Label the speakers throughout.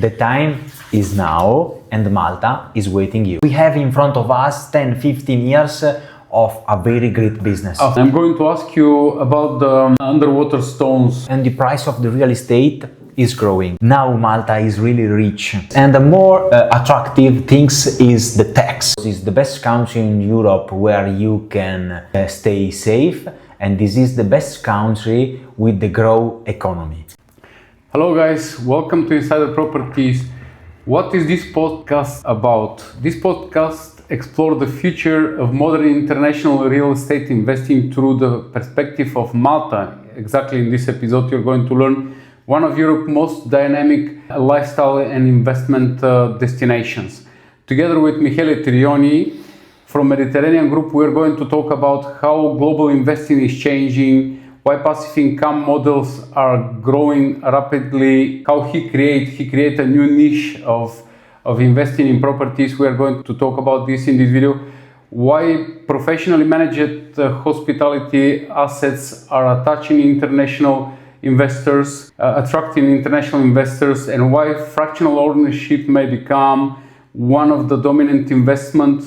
Speaker 1: The time is now and Malta is waiting you. We have in front of us 10-15 years of a very great business.
Speaker 2: I'm going to ask you about the underwater stones.
Speaker 1: And the price of the real estate is growing. Now Malta is really rich. And the more attractive things is the tax. It's the best country in Europe where you can stay safe. And this is the best country with the growth economy.
Speaker 2: Hello guys, welcome to Insider Properties. What is this podcast about? This podcast explores the future of modern international real estate investing through the perspective of Malta. Exactly in this episode you're going to learn one of Europe's most dynamic lifestyle and investment destinations. Together with Michele Trioni from Mediterranean Group, we're going to talk about how global investing is changing, why passive income models are growing rapidly, how he create a new niche of investing in properties. We are going to talk about this in this video. Why professionally managed hospitality assets are attracting international investors, and why fractional ownership may become one of the dominant investment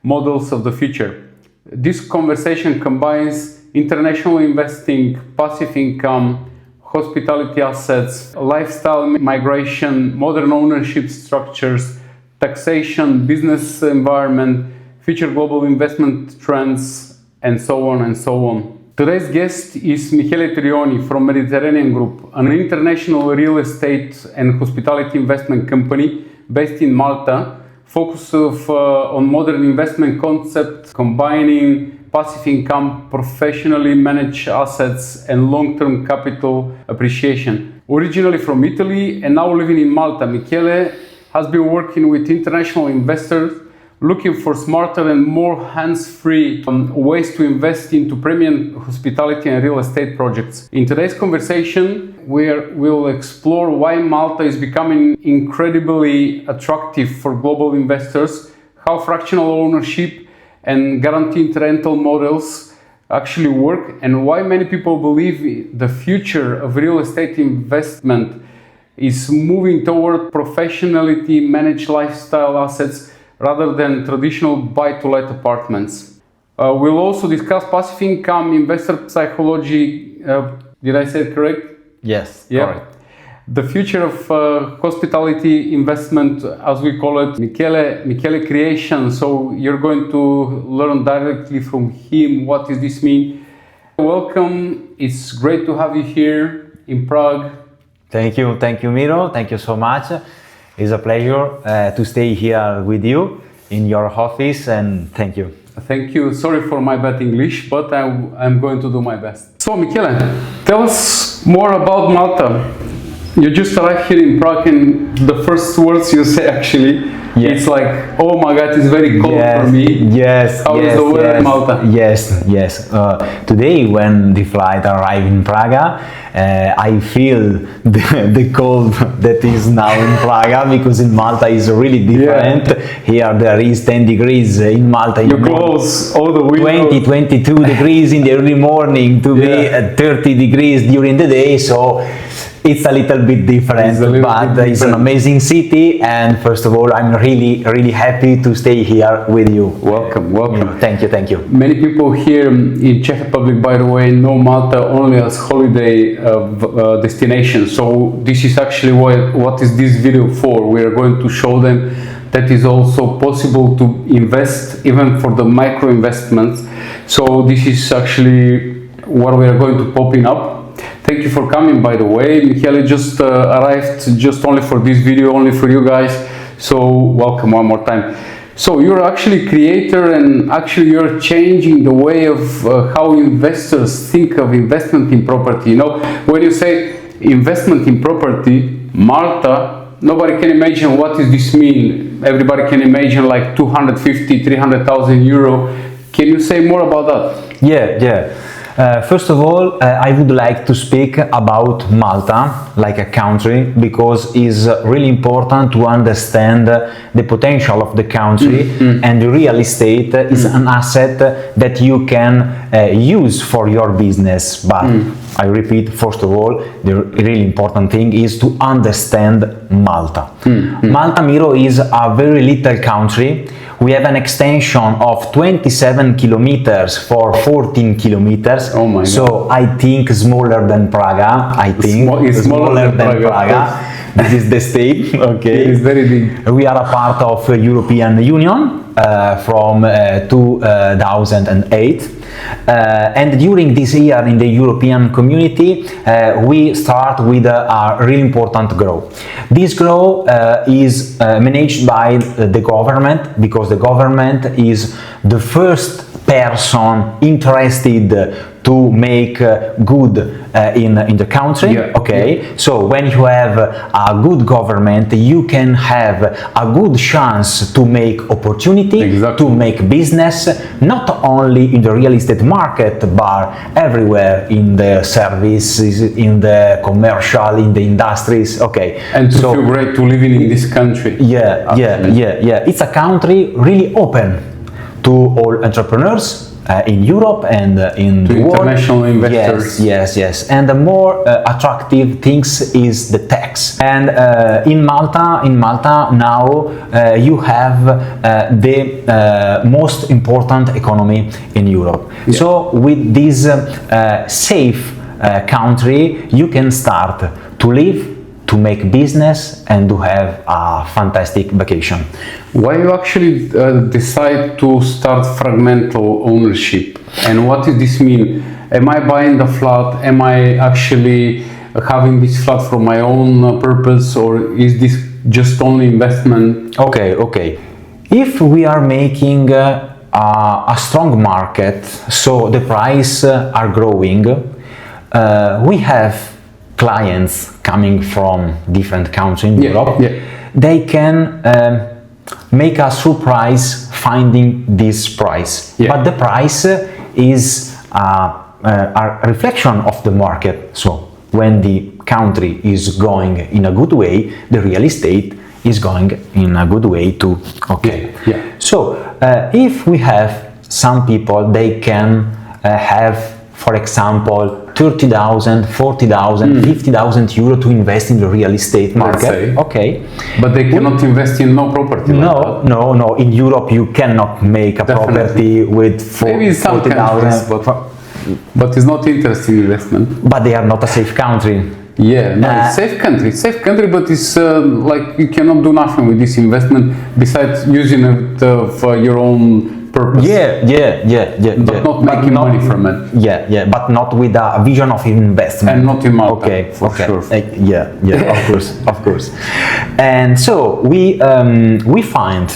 Speaker 2: models of the future. This conversation combines international investing, passive income, hospitality assets, lifestyle migration, modern ownership structures, taxation, business environment, future global investment trends, and so on and so on. Today's guest is Michele Trioni from Mediterranean Group, an international real estate and hospitality investment company based in Malta, focused on modern investment concept combining passive income, professionally managed assets, and long-term capital appreciation. Originally from Italy and now living in Malta, Michele has been working with international investors looking for smarter and more hands-free ways to invest into premium hospitality and real estate projects. In today's conversation, we'll explore why Malta is becoming incredibly attractive for global investors, how fractional ownership and guaranteed rental models actually work, and why many people believe the future of real estate investment is moving toward professionally managed lifestyle assets rather than traditional buy-to-let apartments. We'll also discuss passive income, investor psychology. Did I say it correct?
Speaker 1: Yes,
Speaker 2: yeah.
Speaker 1: correct.
Speaker 2: The future of hospitality investment, as we call it, Michele creation. So you're going to learn directly from him what does this mean. Welcome. It's great to have you here in Prague.
Speaker 1: Thank you, Miro. Thank you so much. It's a pleasure to stay here with you in your office, and thank you.
Speaker 2: Thank you. Sorry for my bad English, but I'm going to do my best. So Michele, tell us more about Malta. You just arrived here in Prague, and the first words you say actually, it's like, oh my God, it's very cold for me.
Speaker 1: Yes.
Speaker 2: How is the weather in Malta?
Speaker 1: Yes. Today, when the flight arrived in Praga, I feel the cold that is now in Praga, because in Malta is really different. Yeah. Here there is 10 degrees in Malta.
Speaker 2: You close all the windows.
Speaker 1: 22 degrees in the early morning to be at 30 degrees during the day. So it's a little bit different, but it's an amazing city. And first of all, I'm really happy to stay here with you.
Speaker 2: Welcome.
Speaker 1: Thank you.
Speaker 2: Many people here in Czech Republic, by the way, know Malta only as holiday destination. So this is actually what is this video for. We are going to show them that is also possible to invest even for the micro investments. So this is actually what we are going to popping up. Thank you for coming, by the way. Michele just arrived just only for this video, only for you guys. So welcome one more time. So you're actually creator, and actually you're changing the way of how investors think of investment in property. You know, when you say investment in property, Malta, nobody can imagine what does this mean. Everybody can imagine like 250, 300,000 euro. Can you say more about that?
Speaker 1: Yeah. First of all, I would like to speak about Malta like a country, because it's really important to understand the potential of the country, and the real estate is an asset that you can use for your business. But I repeat, first of all, the really important thing is to understand Malta. Malta, Miro, is a very little country. We have an extension of 27 kilometers for 14 kilometers.
Speaker 2: Oh my God.
Speaker 1: So I think smaller than Praga. I think
Speaker 2: It's smaller than Praga.
Speaker 1: This is the state. Okay.
Speaker 2: It is very big.
Speaker 1: We are a part of European Union from 2008. And during this year in the European community, we start with a really important growth. This growth is managed by the government, because the government is the first person interested to make good in the country.
Speaker 2: Yeah.
Speaker 1: Okay, so when you have a good government, you can have a good chance to make opportunity,
Speaker 2: Exactly.
Speaker 1: to make business, not only in the real estate market, but everywhere in the services, in the commercial, in the industries. Okay,
Speaker 2: And to feel great to living in this country.
Speaker 1: yeah. It's a country really open to all entrepreneurs in Europe and in
Speaker 2: To
Speaker 1: the world.
Speaker 2: international investors.
Speaker 1: Yes. And the more attractive things is the tax. And in Malta now you have the most important economy in Europe.
Speaker 2: Yeah.
Speaker 1: So with this safe country, you can start to live, to make business, and to have a fantastic vacation.
Speaker 2: Why you actually decide to start fragmental ownership, and what does this mean? Am I buying the flat? Am I actually having this flat for my own purpose, or is this just only investment?
Speaker 1: Okay. If we are making a strong market, so the price are growing, we have clients coming from different countries in Europe.
Speaker 2: Yeah.
Speaker 1: They can make a surprise finding this price.
Speaker 2: Yeah.
Speaker 1: But the price is a reflection of the market. So when the country is going in a good way, the real estate is going in a good way too. Okay.
Speaker 2: Yeah.
Speaker 1: So if we have some people, they can have, for example, 30,000, 40,000, 50,000 euro to invest in the real estate market.
Speaker 2: say.
Speaker 1: Okay.
Speaker 2: But they cannot invest in no property. like that.
Speaker 1: No. In Europe, you cannot make a
Speaker 2: Definitely.
Speaker 1: property with
Speaker 2: Maybe in some
Speaker 1: 40,000.
Speaker 2: countries, but it's not interesting investment.
Speaker 1: But they are not a safe country.
Speaker 2: Yeah, no, it's safe country, but it's like you cannot do nothing with this investment besides using it for your own purpose.
Speaker 1: Yeah.
Speaker 2: But not making money from it.
Speaker 1: Yeah, but not with a vision of investment.
Speaker 2: And not in Malta,
Speaker 1: Okay,
Speaker 2: for sure.
Speaker 1: Yeah, of course. And so we find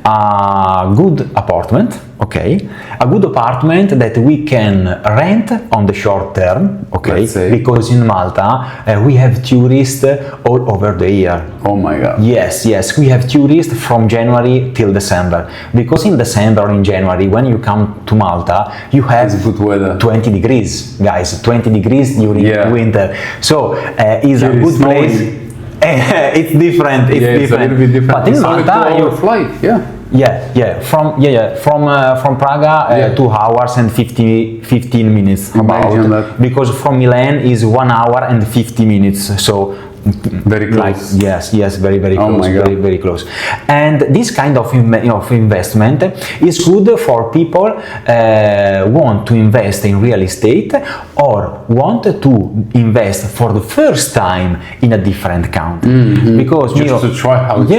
Speaker 1: a good apartment, okay, a good apartment that we can rent on the short term, okay,
Speaker 2: Let's say.
Speaker 1: because in Malta we have tourists all over the year.
Speaker 2: Oh my God.
Speaker 1: Yes, we have tourists from January till December, because in December, in January, when you come to Malta, you have
Speaker 2: It's good weather.
Speaker 1: 20 degrees, guys, 20 degrees during
Speaker 2: Yeah.
Speaker 1: winter. So it's a
Speaker 2: Here
Speaker 1: good
Speaker 2: it's snowing.
Speaker 1: place. It's different. It's
Speaker 2: It's a
Speaker 1: different.
Speaker 2: little bit different.
Speaker 1: But in
Speaker 2: It's only
Speaker 1: Malta,
Speaker 2: 2 hour flight.
Speaker 1: from Praga 2 hours and 15 minutes
Speaker 2: Imagine
Speaker 1: about,
Speaker 2: that.
Speaker 1: because from Milan is 1 hour and 50 minutes. So
Speaker 2: Very close.
Speaker 1: Yes, very
Speaker 2: Oh
Speaker 1: close,
Speaker 2: my God.
Speaker 1: very close. And this kind of investment is good for people want to invest in real estate or want to invest for the first time in a different country. Because
Speaker 2: Just to try how it's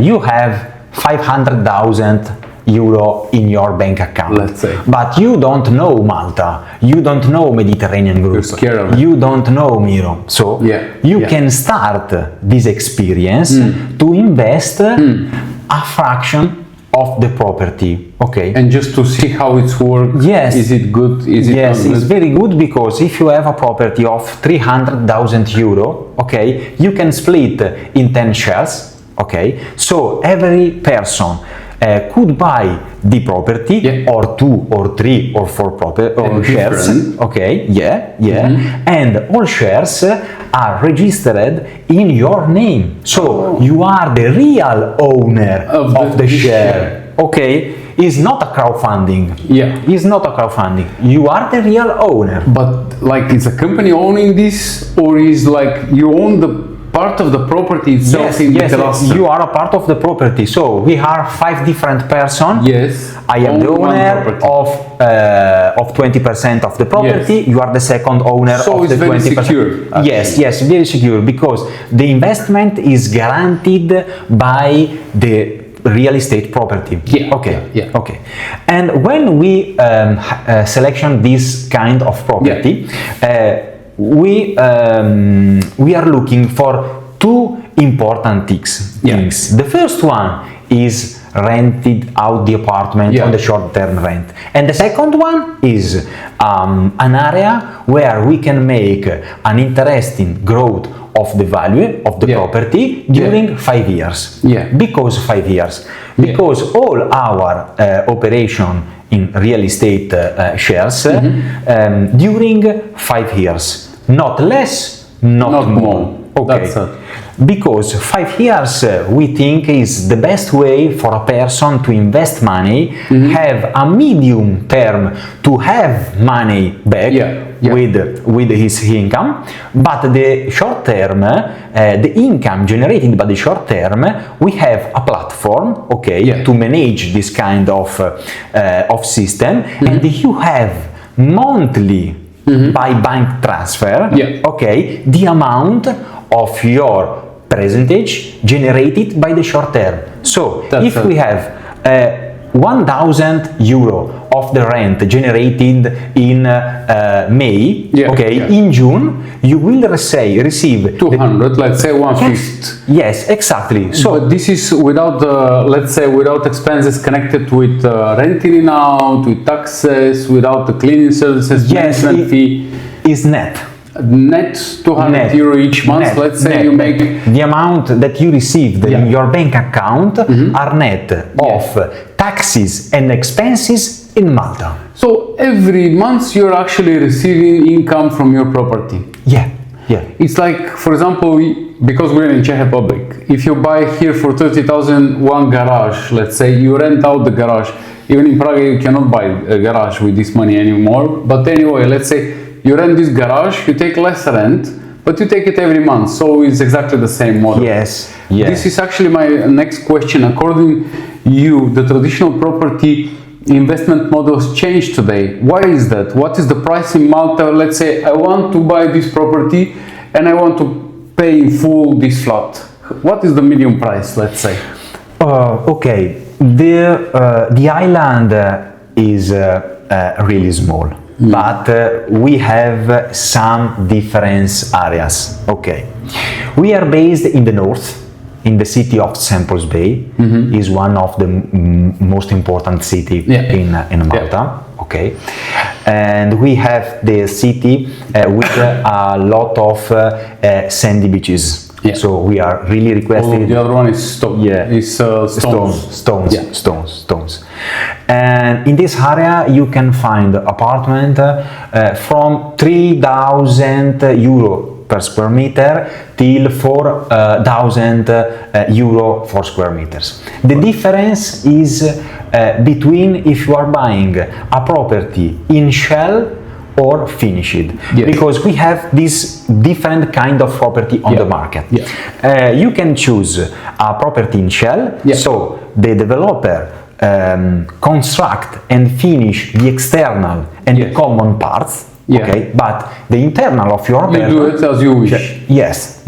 Speaker 1: you have 500,000 euro in your bank account.
Speaker 2: Let's say.
Speaker 1: But you don't know Malta, you don't know Mediterranean group,
Speaker 2: You're scared of it.
Speaker 1: you don't know Miro. So you
Speaker 2: Yeah.
Speaker 1: can start this experience to invest a fraction of the property. Okay.
Speaker 2: And just to see how it's work.
Speaker 1: Yes.
Speaker 2: Is it good? Is it
Speaker 1: Yes,
Speaker 2: not
Speaker 1: it's
Speaker 2: good?
Speaker 1: very good, because if you have a property of 300,000 euro, okay, you can split in 10 shares. Okay, so every person could buy the property, or 2 or 3 or 4 shares.
Speaker 2: different.
Speaker 1: Okay, and all shares are registered in your name, so you are the real owner of the share. Okay, It's not a crowdfunding.
Speaker 2: Yeah.
Speaker 1: It's not a crowdfunding. You are the real owner.
Speaker 2: But like, is a company owning this, or is like you own the part of the property itself in the cluster?
Speaker 1: You are a part of the property. So we are 5 different persons.
Speaker 2: Yes.
Speaker 1: I am the owner of 20% of the property.
Speaker 2: Yes.
Speaker 1: You are the second owner
Speaker 2: so
Speaker 1: of the 20%.
Speaker 2: So it's very secure. Actually.
Speaker 1: Yes, very secure, because the investment is guaranteed by the real estate property.
Speaker 2: Yeah.
Speaker 1: Okay.
Speaker 2: Yeah.
Speaker 1: Okay. And when we selection this kind of property, we are looking for 2 important things. The first one is rented out the apartment on the short-term rent, and the second one is an area where we can make an interesting growth of the value of the property during 5 years. Because 5 years, because all our operation in real estate shares during 5 years, not less, not more. Okay.
Speaker 2: That's it.
Speaker 1: Because 5 years we think is the best way for a person to invest money, have a medium term to have money back with his income, but the short term, the income generated by the short term, we have a platform, to manage this kind of system, and you have monthly by bank transfer, the amount of your percentage generated by the short term. So if we have 1,000 euro of the rent generated in May, in June you will receive
Speaker 2: 200, let's say 150.
Speaker 1: Yes, exactly. So
Speaker 2: but this is without let's say without expenses connected with renting it out, with taxes, without the cleaning services, management fee.
Speaker 1: Is net
Speaker 2: 200 euro each month. Let's say you make
Speaker 1: the amount that you received in your bank account are net of taxes and expenses in Malta.
Speaker 2: So every month you're actually receiving income from your property. It's like, for example, because we're in Czech Republic, if you buy here for 30,000 one garage, let's say you rent out the garage. Even in Prague you cannot buy a garage with this money anymore, but anyway, let's say you rent this garage, you take less rent, but you take it every month, so it's exactly the same model. This is actually my next question. According to you, the traditional property investment models change today. Why is that? What is the price in Malta? Let's say I want to buy this property and I want to pay in full this flat. What is the medium price, let's say?
Speaker 1: The island is really small. But we have some different areas. We are based in the north, in the city of St. Paul's Bay. Is one of the most important city in Malta. And we have the city with a lot of sandy beaches. So we are really requesting.
Speaker 2: The other one is stone.
Speaker 1: Stones. And in this area you can find apartment from 3,000 euro per square meter till 4,000 euro for square meters. The difference is between if you are buying a property in shell or finished, because we have this different kind of property on the market. You can choose a property in shell, so the developer construct and finish the external and the common parts, but the internal of your apartment,
Speaker 2: you do it as you wish.
Speaker 1: Yes.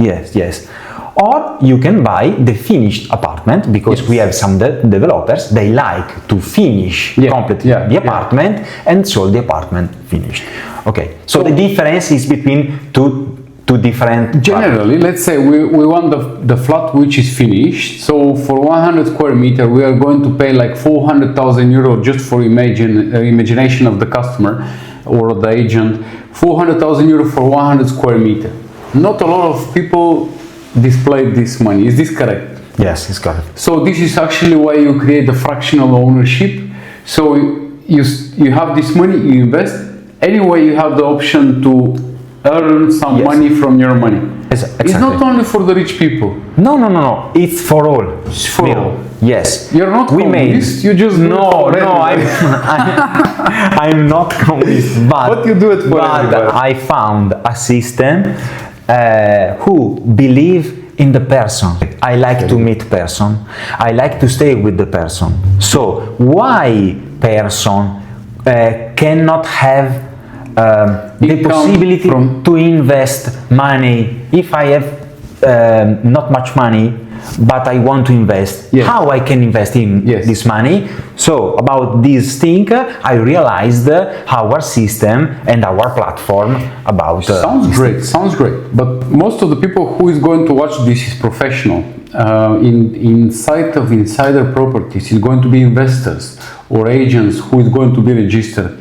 Speaker 1: Or you can buy the finished apartment, because we have some developers, they like to finish completely the apartment and sold the apartment finished. So the difference is between two different.
Speaker 2: Generally, let's say we want the flat which is finished. So for 100 square meter, we are going to pay like 400,000 euro just for imagination of the customer or the agent. 400,000 euro for 100 square meter. Not a lot of people display this money. Is this correct?
Speaker 1: Yes, it's correct.
Speaker 2: So this is actually why you create a fractional ownership. So you have this money, you invest. Anyway, you have the option to earn some money from your money. It's not only for the rich people.
Speaker 1: No. It's for all.
Speaker 2: It's for all.
Speaker 1: Yes.
Speaker 2: You're not convinced. You just
Speaker 1: no. I'm not convinced. But
Speaker 2: you do it for everybody.
Speaker 1: I found a system who believe in the person. I like to meet person. I like to stay with the person. So why person cannot have the possibility to invest money? If I have not much money, but I want to invest, how I can invest in this money? So about this thing, I realized our system and our platform about.
Speaker 2: Sounds great. But most of the people who is going to watch this is professional. Inside of insider properties is going to be investors or agents who is going to be registered.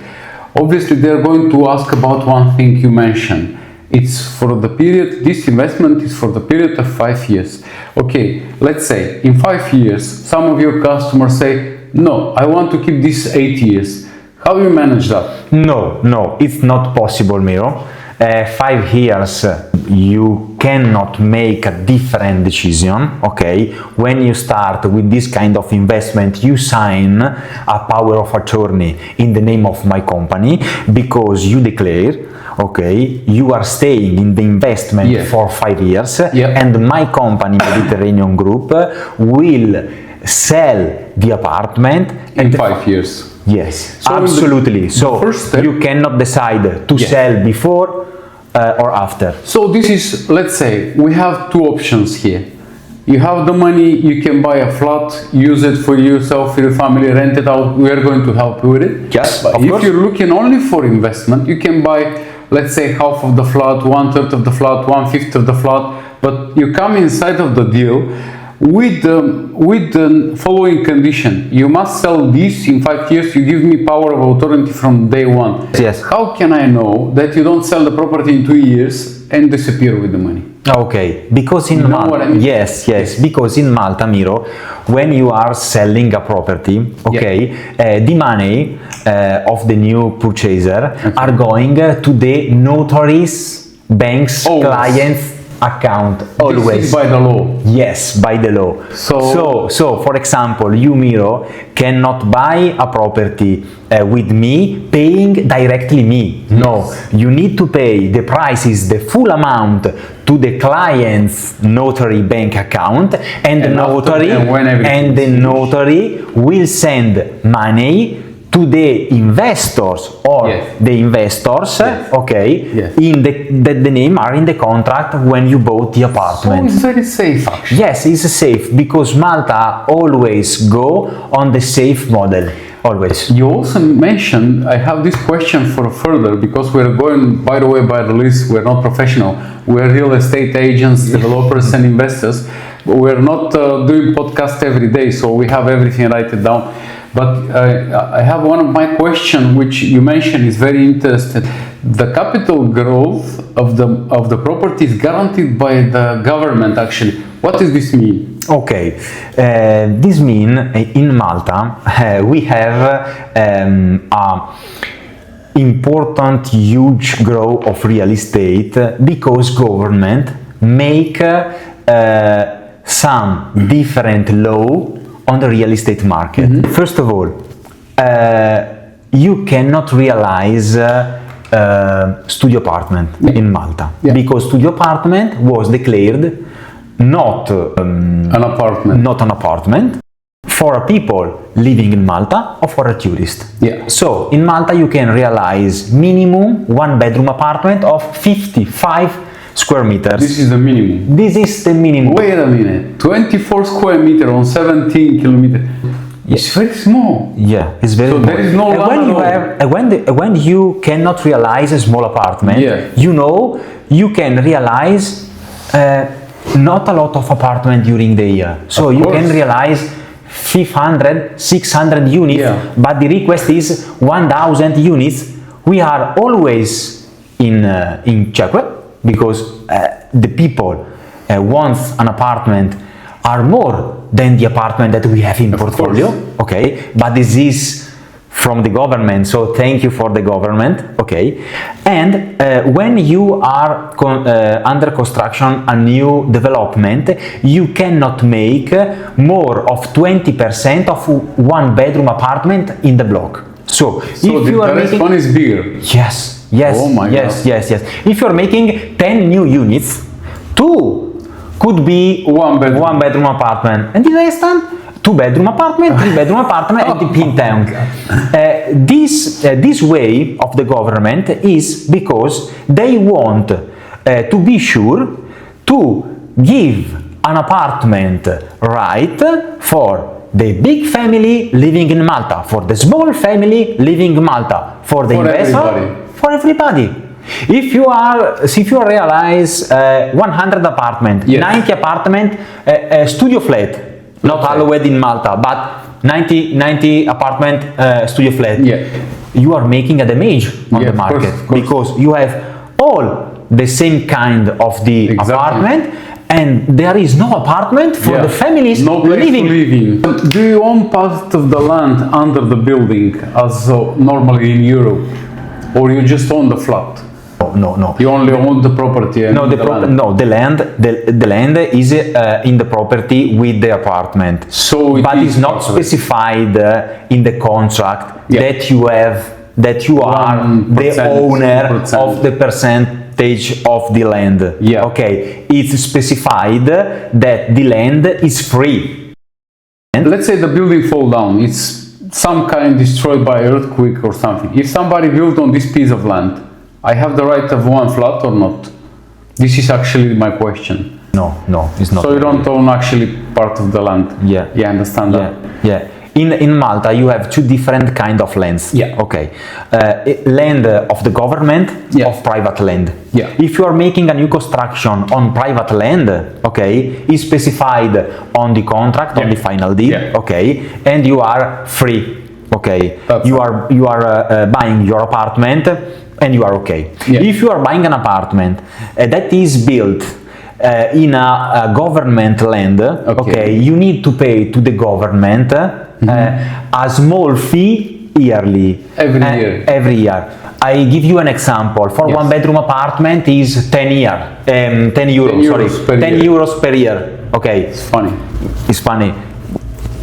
Speaker 2: Obviously, they are going to ask about one thing you mentioned. It's for the period, this investment is for the period of 5 years. Okay, let's say in 5 years, some of your customers say, no, I want to keep this 8 years. How do you manage that?
Speaker 1: No, it's not possible, Miro. 5 years, you cannot make a different decision, okay? When you start with this kind of investment, you sign a power of attorney in the name of my company because you declare, okay, you are staying in the investment for 5 years and my company, Mediterranean Group, will sell the apartment
Speaker 2: in 5 years.
Speaker 1: Yes, so absolutely. So first step, you cannot decide to sell before or after.
Speaker 2: So this is, let's say, we have two options here. You have the money, you can buy a flat, use it for yourself, for your family, rent it out. We are going to help you with it.
Speaker 1: Yes,
Speaker 2: but if you're looking only for investment, you can buy, let's say, half of the flat, 1/3 of the flat, 1/5 of the flat. But you come inside of the deal with the following condition: you must sell this in 5 years. You give me power of authority from day one.
Speaker 1: Yes.
Speaker 2: How can I know that you don't sell the property in 2 years and disappear with the money?
Speaker 1: Okay, because in Malta, I mean? yes, because in Malta, Miro, when you are selling a property, the money of the new purchaser are going to the notary's bank's clients account always.
Speaker 2: This is by the law.
Speaker 1: Yes, by the law. So for example, you, Miro, cannot buy a property with me paying directly me.
Speaker 2: Yes.
Speaker 1: No, you need to pay the price is the full amount to the client's notary bank account, and the notary will send money to the investors or the investors, in the name are in the contract when you bought the apartment.
Speaker 2: So it's very safe, actually.
Speaker 1: Yes, it's safe because Malta always go on the safe model. Always.
Speaker 2: You also mentioned, I have this question for further, because we're going, by the way, by the list, we're not professional. We're real estate agents, developers and investors. We're not doing podcast every day, so we have everything written down. But I have one of my questions, which you mentioned is very interesting. The capital growth of the property is guaranteed by the government, actually. What does this mean?
Speaker 1: Okay, this means in Malta we have a important huge growth of real estate because government make some different law on the real estate market. Mm-hmm. First of all, you cannot realize studio apartment in Malta because studio apartment was declared not an apartment for people living in Malta or for a tourist. So in Malta you can realize minimum 1-bedroom apartment of 55 square meters.
Speaker 2: This is the minimum.
Speaker 1: This is the minimum.
Speaker 2: Wait a minute. 24 square meters on 17 kilometers. It's very small.
Speaker 1: Yeah, it's very small.
Speaker 2: There is no
Speaker 1: when you cannot realize a small apartment, you can realize not a lot of apartment during the year. So you can realize 500, 600 units, but the request is 1,000 units. We are always in Czech because the people wants an apartment are more than the apartment that we have in portfolio. Okay, but this is from the government, so thank you for the government, okay. And when you are under construction a new development, you cannot make more of 20% of one bedroom apartment in the block. So if you are
Speaker 2: making, one is bigger.
Speaker 1: Yes.
Speaker 2: Oh my God.
Speaker 1: Yes. If you're making 10 new units, 2 could be one bedroom apartment, and the rest 2-bedroom apartment, 3-bedroom apartment, and the pin tank. This way of the government is because they want to be sure to give an apartment right for the big family living in Malta, for the small family living in Malta, for the investor, for everybody. If you realize 100 apartment, 90 apartment, studio flat, not allowed in Malta, but 90 apartment studio flat, you are making a damage on the market, of course. Because you have all the same kind of the apartment, and there is no apartment for the families living.
Speaker 2: Do you own part of the land under the building as normally in Europe, or you just own the flat?
Speaker 1: No.
Speaker 2: You only own the property. And
Speaker 1: the land is in the property with the apartment.
Speaker 2: So
Speaker 1: but it's not specified in the contract that you are the owner of the percentage of the land. Okay, it's specified that the land is free.
Speaker 2: Let's say the building fall down. It's some kind destroyed by earthquake or something. If somebody built on this piece of land, I have the right of one flat or not? This is actually my question.
Speaker 1: No, it's not.
Speaker 2: So you don't own actually part of the land?
Speaker 1: Yeah,
Speaker 2: I understand that.
Speaker 1: Yeah. In Malta, you have 2 different kind of lands. Okay. Land of the government, of private land. If you are making a new construction on private land, okay, it's specified on the contract, on the final deed, okay, and you are free. Okay, you are buying your apartment and you are okay. If you are buying an apartment that is built in a government land, okay, you need to pay to the government a small fee yearly. Every year. I give you an example. For 1-bedroom apartment is 10 euros per year. Okay. It's funny.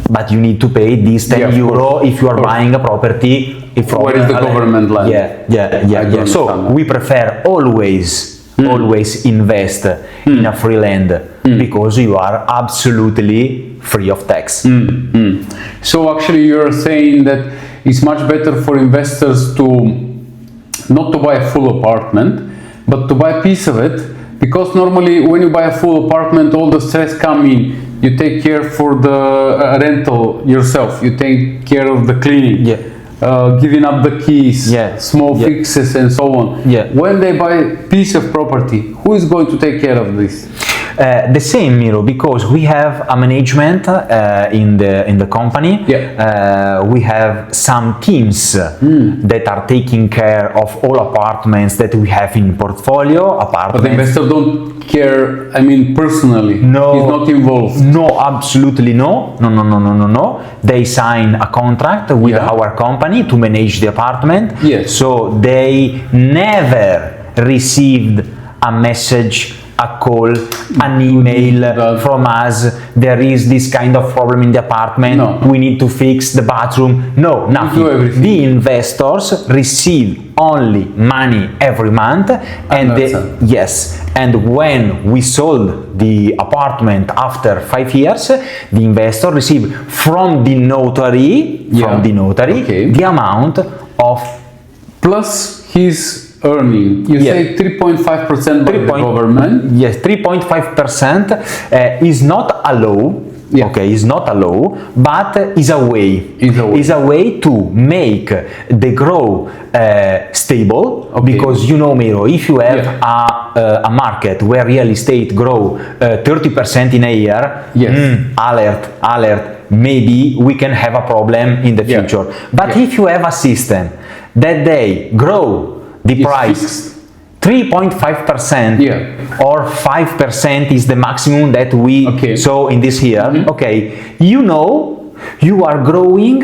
Speaker 1: But you need to pay this 10 euro if you are buying a property.
Speaker 2: Where is the government land?
Speaker 1: Yeah. So we prefer always invest in a free land because you are absolutely free of tax.
Speaker 2: So actually you're saying that it's much better for investors to not to buy a full apartment, but to buy a piece of it, because normally when you buy a full apartment, all the stress comes in. You take care for the rental yourself. You take care of the cleaning, giving up the keys, small fixes, and so on. When they buy a piece of property, who is going to take care of this?
Speaker 1: The same, Miro, because we have a management in the company. We have some teams that are taking care of all apartments that we have in portfolio.
Speaker 2: But the investor don't care. I mean, personally,
Speaker 1: no,
Speaker 2: he's not involved.
Speaker 1: No, absolutely no. They sign a contract with our company to manage the apartment. So they never received a message, a call, an email from us. There is this kind of problem in the apartment. We need to fix the bathroom. No, nothing. The investors receive only money every month, and when we sold the apartment after 5 years, the investor received from the notary the amount of
Speaker 2: plus his earning. You say 3.5% by the government.
Speaker 1: Yes, 3.5% is not a law. Okay, is not a law, but is a way. Is a way to make the growth stable. Because you know, Miro, if you have a market where real estate grow 30% in a year, alert, maybe we can have a problem in the future. But if you have a system that they grow the price 3.5% or 5% is the maximum that we saw in this year. Okay, you know you are growing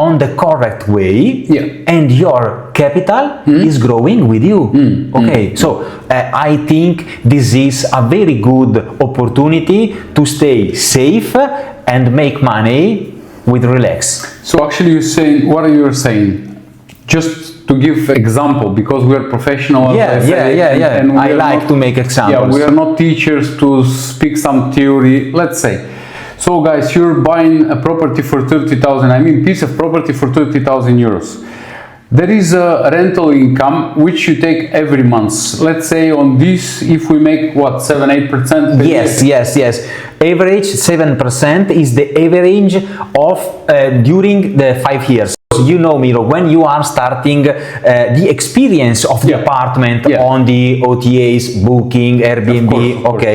Speaker 1: on the correct way, and your capital is growing with you. Okay, so I think this is a very good opportunity to stay safe and make money with relax.
Speaker 2: So actually you're saying, what are you saying? Just to give example, because we are professionals.
Speaker 1: And I like to make examples.
Speaker 2: We are not teachers to speak some theory. Let's say, so guys, you're buying a property for 30,000. I mean, piece of property for 30,000 euros. There is a rental income which you take every month. Let's say on this, if we make what, 7-8%?
Speaker 1: Yes. Average 7% is the average of during the 5 years. You know, Miro, when you are starting the experience of the apartment on the OTAs, booking, Airbnb,
Speaker 2: of course.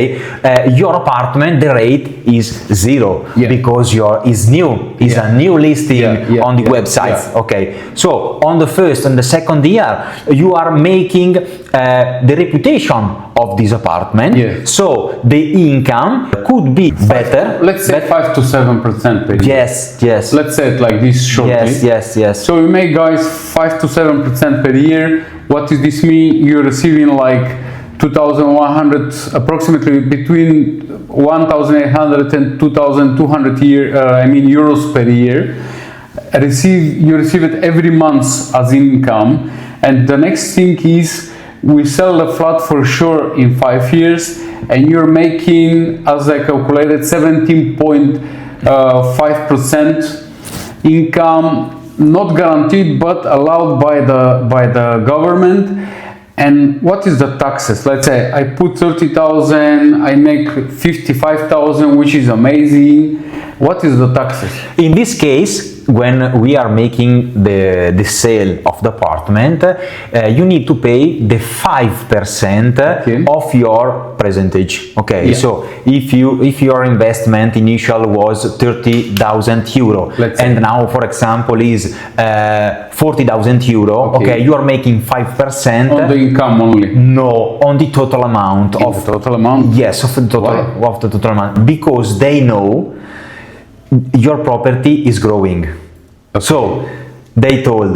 Speaker 1: Your apartment, the rate is zero because is new, is a new listing on the websites. Okay, so on the first and the second year, you are making the reputation of this apartment, so the income could be better.
Speaker 2: Let's say 5 to 7% per year.
Speaker 1: Yes.
Speaker 2: Let's say it like this shortly.
Speaker 1: Yes.
Speaker 2: So you make, guys, 5 to 7% per year. What does this mean? You're receiving like 2,100, approximately between 1,800 and 2,200 euros per year. You receive it every month as income. And the next thing is, we sell the flat for sure in 5 years, and you're making, as I calculated, 17.5% income, not guaranteed but allowed by the government. And what is the taxes? Let's say I put 30,000, I make 55,000, which is amazing. What is the taxes?
Speaker 1: In this case, when we are making the sale of the apartment, you need to pay the 5% of your percentage. Okay, so if your investment initial was 30,000 euro, and now, for example, is 40,000 euro, okay, you are making 5%
Speaker 2: on the income only.
Speaker 1: No, on the total amount
Speaker 2: the total amount.
Speaker 1: Yes, of the total amount, because they know your property is growing. So they told,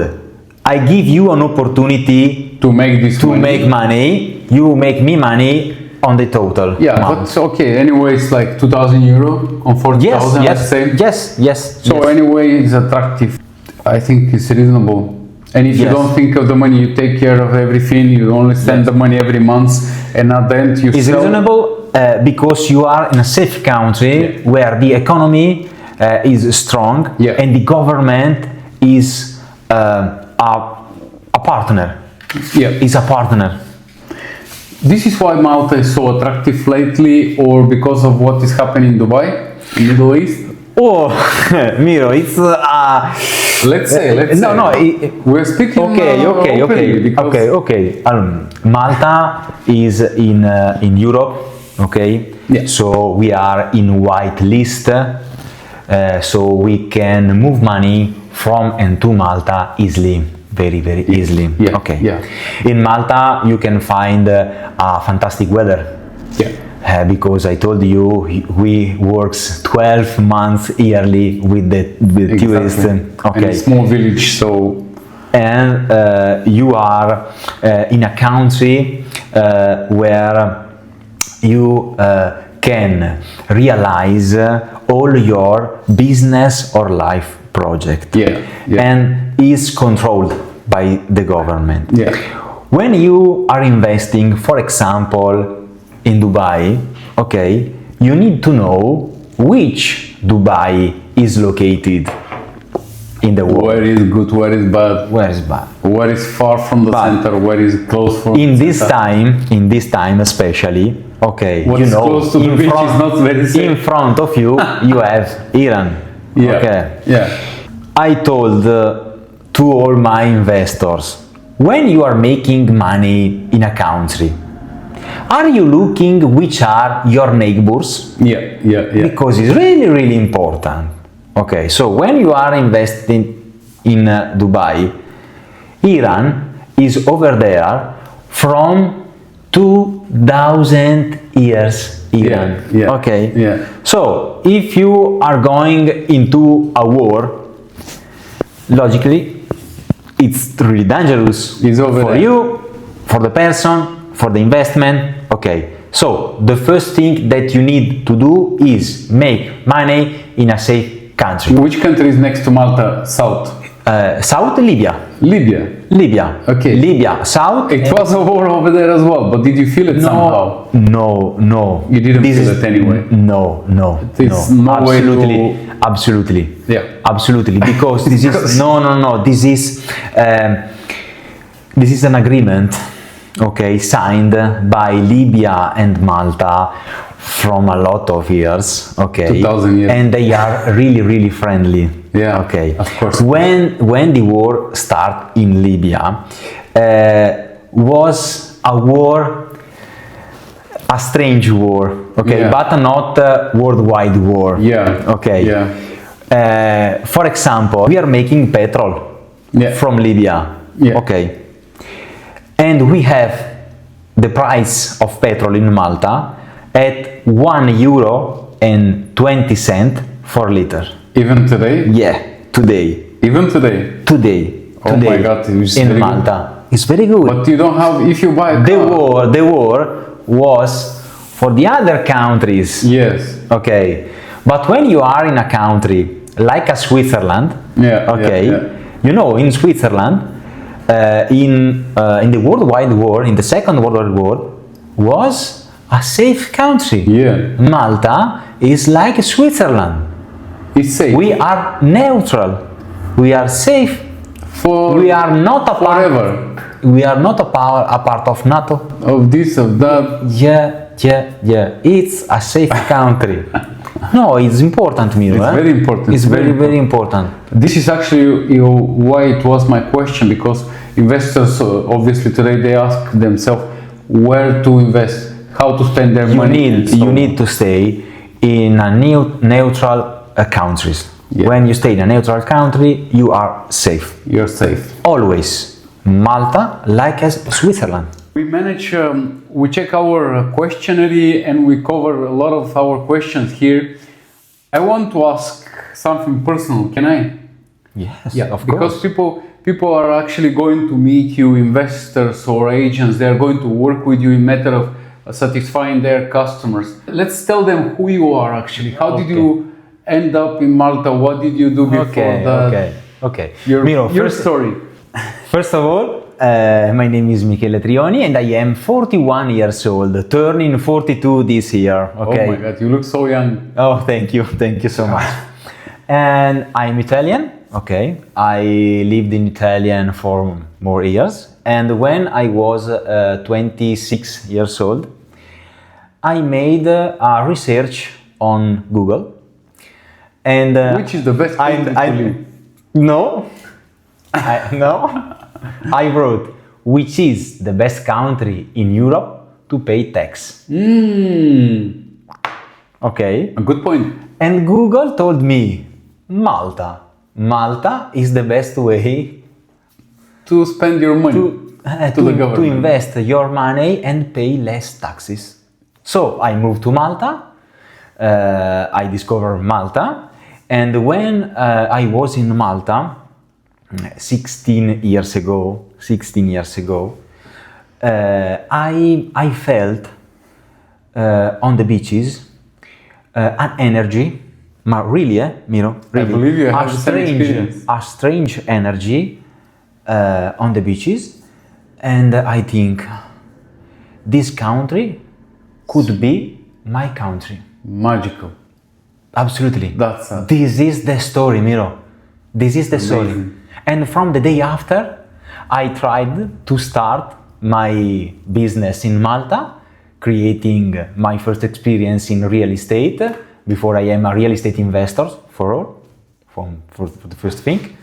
Speaker 1: I give you an opportunity
Speaker 2: to make
Speaker 1: make money. You make me money on the total amount.
Speaker 2: But okay, anyway, it's like 2,000 euro on 40,000, let's say.
Speaker 1: Yes.
Speaker 2: So anyway, it's attractive. I think it's reasonable. And if you don't think of the money, you take care of everything, you only send the money every month, and at the end you
Speaker 1: It's reasonable because you are in a safe country where the economy is strong, and the government is a partner. Is a partner.
Speaker 2: This is why Malta is so attractive lately, or because of what is happening in Dubai, in Middle East.
Speaker 1: Oh, Miro, it's
Speaker 2: let's say.
Speaker 1: No.
Speaker 2: We're speaking.
Speaker 1: Okay. Malta is in Europe. Okay. So we are in white list. So we can move money from and to Malta easily, very easily. In Malta you can find a fantastic weather. Because I told you we works 12 months yearly with the tourists.
Speaker 2: Okay. And a small village, so.
Speaker 1: And you are in a country where you can realize all your business or life project, and is controlled by the government. When you are investing, for example, in Dubai, okay, you need to know which Dubai is located in the world.
Speaker 2: Where is good, where is bad?
Speaker 1: Where is bad?
Speaker 2: Where is far from the center? Where is close from
Speaker 1: in this time especially, okay,
Speaker 2: what is close to the beach is not very safe.
Speaker 1: In front of you you have Iran. I told to all my investors, when you are making money in a country, are you looking which are your neighbors? Because it's really important. Okay, so when you are investing in Dubai, Iran is over there from 2000 years. So if you are going into a war, logically, it's really dangerous
Speaker 2: It's over
Speaker 1: for
Speaker 2: there.
Speaker 1: you, for the person, for the investment. Okay, so the first thing that you need to do is make money in a safe country.
Speaker 2: Which country is next to Malta? South.
Speaker 1: South, Libya.
Speaker 2: Libya. Okay.
Speaker 1: Libya, South.
Speaker 2: It was a war over there as well, but did you feel it somehow?
Speaker 1: No.
Speaker 2: You didn't feel it anyway.
Speaker 1: No.
Speaker 2: It's no way
Speaker 1: Absolutely.
Speaker 2: Yeah.
Speaker 1: Absolutely. Because this is no. This is an agreement, okay, signed by Libya and Malta from a lot of years, okay,
Speaker 2: 2000 years.
Speaker 1: and they are really friendly.
Speaker 2: Yeah,
Speaker 1: okay,
Speaker 2: of course.
Speaker 1: When the war started in Libya, was a war, a strange war, okay,
Speaker 2: Yeah.
Speaker 1: but not a worldwide war.
Speaker 2: Yeah.
Speaker 1: Okay.
Speaker 2: Yeah.
Speaker 1: For example, we are making petrol
Speaker 2: Yeah.
Speaker 1: from Libya.
Speaker 2: Yeah.
Speaker 1: Okay. And we have the price of petrol in Malta at €1.20 for liter.
Speaker 2: Even today?
Speaker 1: Yeah, today.
Speaker 2: Even today?
Speaker 1: Today.
Speaker 2: Oh my God, it's
Speaker 1: in
Speaker 2: very
Speaker 1: Malta. It's very good.
Speaker 2: But you don't have, if you buy a car.
Speaker 1: The war was for the other countries.
Speaker 2: Yes.
Speaker 1: Okay. But when you are in a country like a Switzerland,
Speaker 2: Yeah.
Speaker 1: okay,
Speaker 2: Yeah.
Speaker 1: you know, in Switzerland, in the worldwide war, in the Second World War, was a safe country.
Speaker 2: Yeah.
Speaker 1: Malta is like Switzerland.
Speaker 2: It's safe.
Speaker 1: We are neutral. We are safe. We are not a part.
Speaker 2: Forever.
Speaker 1: We are not a part of NATO.
Speaker 2: Of this, of that.
Speaker 1: Yeah. It's a safe country. No, it's important, Miro.
Speaker 2: It's very important.
Speaker 1: It's very important.
Speaker 2: This is actually why it was my question, because investors obviously today they ask themselves where to invest, how to spend their money.
Speaker 1: You need to stay in a neutral countries.
Speaker 2: Yeah.
Speaker 1: When you stay in a neutral country, you are safe.
Speaker 2: You're safe.
Speaker 1: Always. Malta, like as Switzerland.
Speaker 2: We manage, we check our questionnaire and we cover a lot of our questions here. I want to ask something personal, can I?
Speaker 1: Yes,
Speaker 2: Yeah,
Speaker 1: of
Speaker 2: because
Speaker 1: course.
Speaker 2: people are actually going to meet you, investors or agents, they are going to work with you in matter of satisfying their customers. Let's tell them who you are actually. How did you end up in Malta? What did you do before that?
Speaker 1: Okay.
Speaker 2: Your story.
Speaker 1: First of all, my name is Michele Trioni and I am 41 years old, turning 42 this year. Okay.
Speaker 2: Oh my God, you look so young.
Speaker 1: Oh, thank you so much. And I'm Italian. Okay, I lived in Italian for more years. And when I was 26 years old, I made a research on Google. And
Speaker 2: which is the best country to live?
Speaker 1: No. I wrote, which is the best country in Europe to pay tax. Okay.
Speaker 2: A good point.
Speaker 1: And Google told me, Malta. Malta is the best way
Speaker 2: to spend your money to the government.
Speaker 1: To invest your money and pay less taxes. So I moved to Malta. I discovered Malta. And when I was in Malta, 16 years ago, I felt on the beaches an energy, really, Miro, really,
Speaker 2: I believe you have the same experience.
Speaker 1: A strange energy on the beaches, and I think this country could be my country.
Speaker 2: Magical.
Speaker 1: Absolutely.
Speaker 2: That's
Speaker 1: this is the story, Miro. This is the
Speaker 2: amazing.
Speaker 1: story. And from the day after, I tried to start my business in Malta, creating my first experience in real estate. Before I am a real estate investor for the first thing.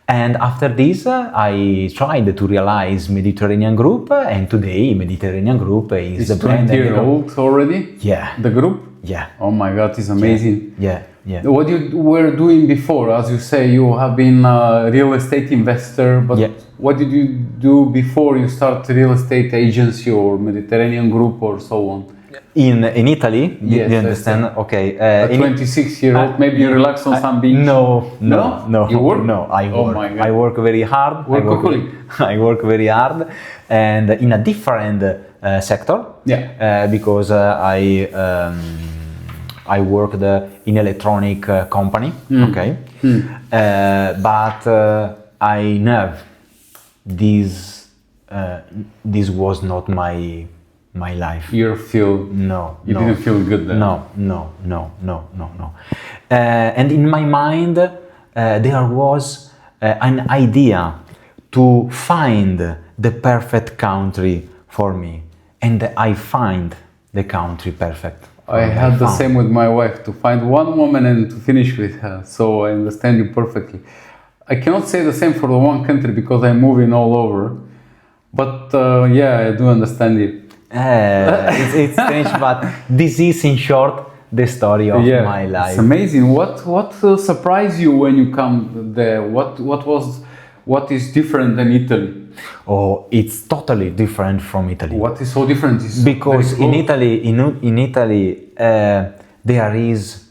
Speaker 1: And after this, I tried to realize Mediterranean Group, and today Mediterranean Group is the brand.
Speaker 2: 20 years old already?
Speaker 1: Yeah.
Speaker 2: The group?
Speaker 1: Yeah.
Speaker 2: Oh my God, it's amazing.
Speaker 1: Yeah.
Speaker 2: What you were doing before, as you say, you have been a real estate investor, but what did you do before you start real estate agency or Mediterranean Group or so on?
Speaker 1: In Italy,
Speaker 2: Yes,
Speaker 1: you understand? Okay.
Speaker 2: A 26-year-old, maybe you relax on some beach.
Speaker 1: No.
Speaker 2: You work?
Speaker 1: No, I work.
Speaker 2: Oh my God.
Speaker 1: I work very hard.
Speaker 2: Workaholic.
Speaker 1: I work very hard, and in a different sector.
Speaker 2: Yeah.
Speaker 1: Because I worked in electronic company. Okay. But I know this was not my life.
Speaker 2: You feel
Speaker 1: No.
Speaker 2: you didn't feel good then.
Speaker 1: No. And in my mind, there was an idea to find the perfect country for me, and I find the country perfect.
Speaker 2: I had the same with my wife, to find one woman and to finish with her. So I understand you perfectly. I cannot say the same for the one country because I'm moving all over. But yeah, I do understand you.
Speaker 1: It's strange, but this is in short the story of my life.
Speaker 2: It's amazing. What surprised you when you come there? What is different than Italy?
Speaker 1: Oh, it's totally different from Italy.
Speaker 2: What is so different?
Speaker 1: Because in Italy, there is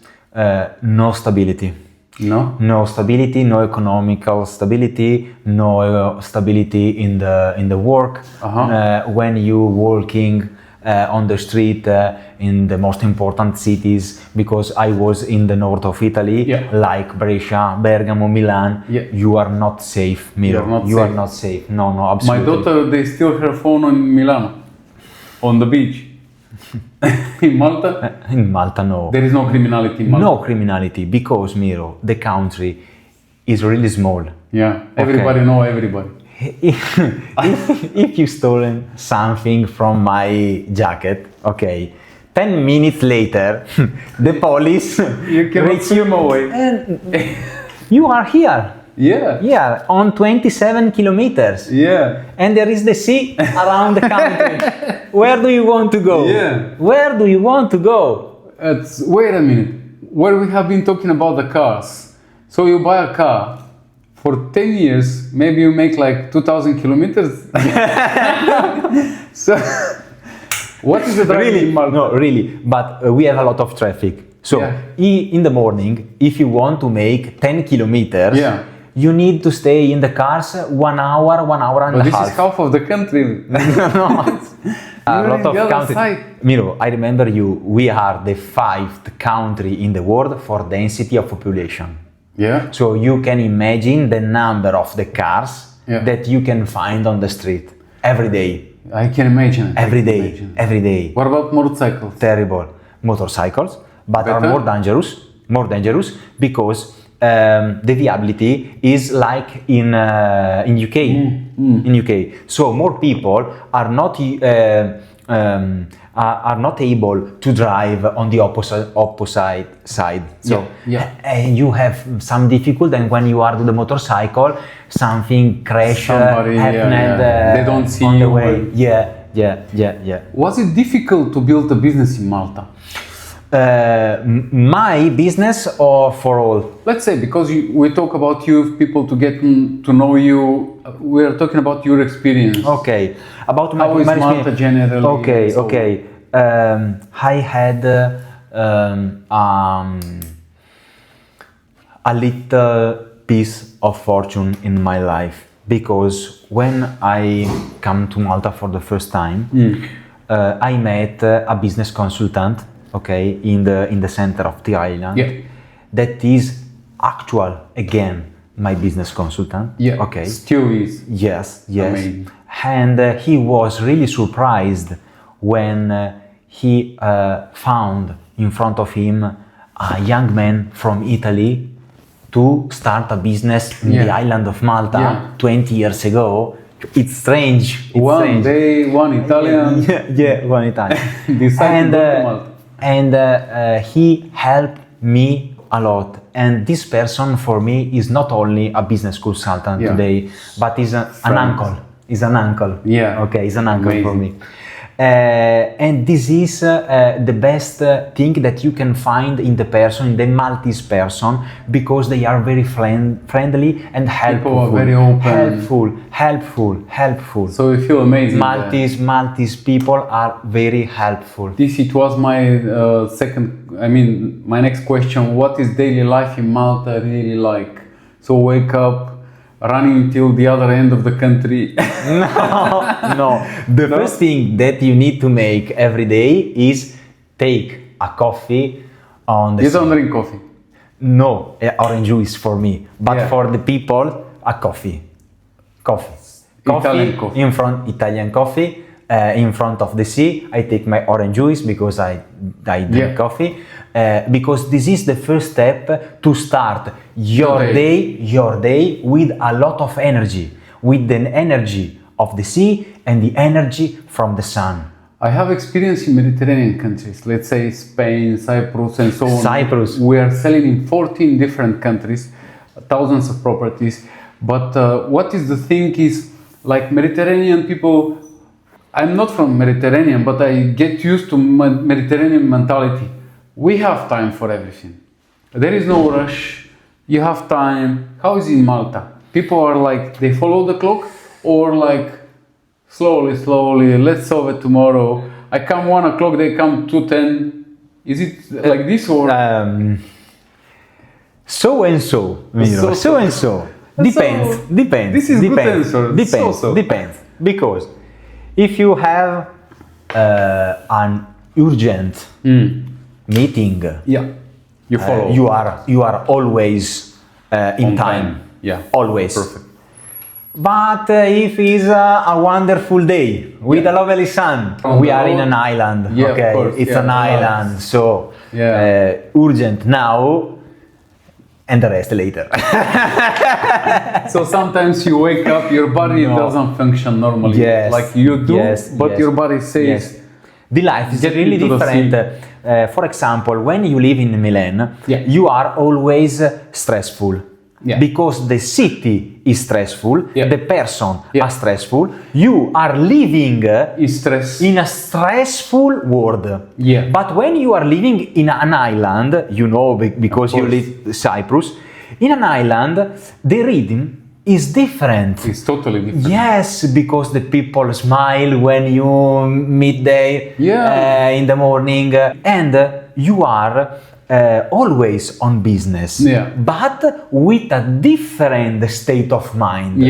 Speaker 1: no stability. No stability, no economical stability, no stability in the work. When you walking on the street in the most important cities, because I was in the north of Italy, like Brescia, Bergamo, Milan. You are not safe, Miro. You are not safe. No, absolutely.
Speaker 2: My daughter, they steal her phone in Milano, on the beach. In Malta?
Speaker 1: In Malta, no.
Speaker 2: There is no criminality in Malta?
Speaker 1: No criminality, because, Miro, the country is really small.
Speaker 2: Yeah, everybody know everybody.
Speaker 1: If you stolen something from my jacket, okay, 10 minutes later, the police
Speaker 2: You cannot swim away.
Speaker 1: and you are here.
Speaker 2: Yeah.
Speaker 1: On 27 kilometers.
Speaker 2: Yeah.
Speaker 1: And there is the sea around the country. Where do you want to go?
Speaker 2: Yeah.
Speaker 1: Where do you want to go?
Speaker 2: Wait a minute. Where we have been talking about the cars. So you buy a car. For 10 years, maybe you make like 2,000 kilometers. So, what is the driving in Malta?
Speaker 1: No, really. But we have a lot of traffic. So, in the morning, if you want to make 10 kilometers, you need to stay in the cars 1 hour and a half.
Speaker 2: This is half of the country.
Speaker 1: No, a lot of countries.
Speaker 2: Side.
Speaker 1: Miro, I remember you. We are the 5th country in the world for density of population.
Speaker 2: Yeah.
Speaker 1: So you can imagine the number of the cars that you can find on the street every day.
Speaker 2: I can imagine.
Speaker 1: Every day.
Speaker 2: What about motorcycles?
Speaker 1: Terrible. Motorcycles, but are more dangerous because the viability is like in UK. In UK, so more people are not able to drive on the opposite side. So you have some difficulty, and when you are on the motorcycle, something crash happened.
Speaker 2: They don't see
Speaker 1: on
Speaker 2: you.
Speaker 1: The way. Yeah.
Speaker 2: Was it difficult to build a business in Malta?
Speaker 1: My business or for all?
Speaker 2: Let's say, because we talk about you, people to get to know you, we are talking about your experience.
Speaker 1: Okay. About
Speaker 2: how is Malta generally?
Speaker 1: Okay. I had a little piece of fortune in my life, because when I come to Malta for the first time, I met a business consultant. Okay, in the center of the island. That is actual again my business consultant. Okay.
Speaker 2: Still is.
Speaker 1: Yes.
Speaker 2: Amazing.
Speaker 1: And he was really surprised when he found in front of him a young man from Italy to start a business in the island of Malta 20 years ago. It's strange.
Speaker 2: One Italian.
Speaker 1: One Italian.
Speaker 2: Decided to go to Malta.
Speaker 1: And he helped me a lot. And this person for me is not only a business consultant today, but is an uncle. He's an uncle.
Speaker 2: Yeah.
Speaker 1: Okay, he's an uncle for me. And this is the best thing that you can find in the person, in the Maltese person, because they are very friendly and helpful.
Speaker 2: People are very open.
Speaker 1: Helpful.
Speaker 2: So you feel amazing.
Speaker 1: Maltese people are very helpful.
Speaker 2: It was my my next question. What is daily life in Malta really like? So wake up, running till the other end of the country.
Speaker 1: No. The first thing that you need to make every day is take a coffee on the
Speaker 2: You don't drink coffee?
Speaker 1: No, orange juice for me. But for the people, a coffee.
Speaker 2: Italian coffee.
Speaker 1: Italian coffee. In front of the sea, I take my orange juice because I drink coffee. Because this is the first step to start your day with a lot of energy, with the energy of the sea and the energy from the sun.
Speaker 2: I have experience in Mediterranean countries, let's say Spain, Cyprus and so on.
Speaker 1: Cyprus.
Speaker 2: We are selling in 14 different countries, thousands of properties. But what is the thing is, like Mediterranean people, I'm not from Mediterranean, but I get used to Mediterranean mentality. We have time for everything. There is no rush. You have time. How is it in Malta? People are like, they follow the clock, or like slowly, let's solve it tomorrow. I come 1 o'clock, they come 2:10. Is it like this or?
Speaker 1: So and so, Miro. So and so. Depends.
Speaker 2: This is good answer.
Speaker 1: Depends. Because if you have an urgent meeting,
Speaker 2: you follow.
Speaker 1: You are always in time.
Speaker 2: Yeah,
Speaker 1: always.
Speaker 2: Perfect.
Speaker 1: But if it's a wonderful day with a lovely sun, we are in an island.
Speaker 2: Yeah,
Speaker 1: okay,
Speaker 2: of course.
Speaker 1: It's an island, so urgent now, and the rest later.
Speaker 2: So sometimes you wake up, your body doesn't function normally, like you do, but your body says.
Speaker 1: The life is really different. For example, when you live in Milan, you are always stressful. Because the city is stressful, the person are stressful, you are living in a stressful world. But when you are living in an island, you know, because you live in Cyprus, in an island, the rhythm is different.
Speaker 2: It's totally different.
Speaker 1: Yes, because the people smile when you meet them in the morning, and you are always on business, but with a different state of mind.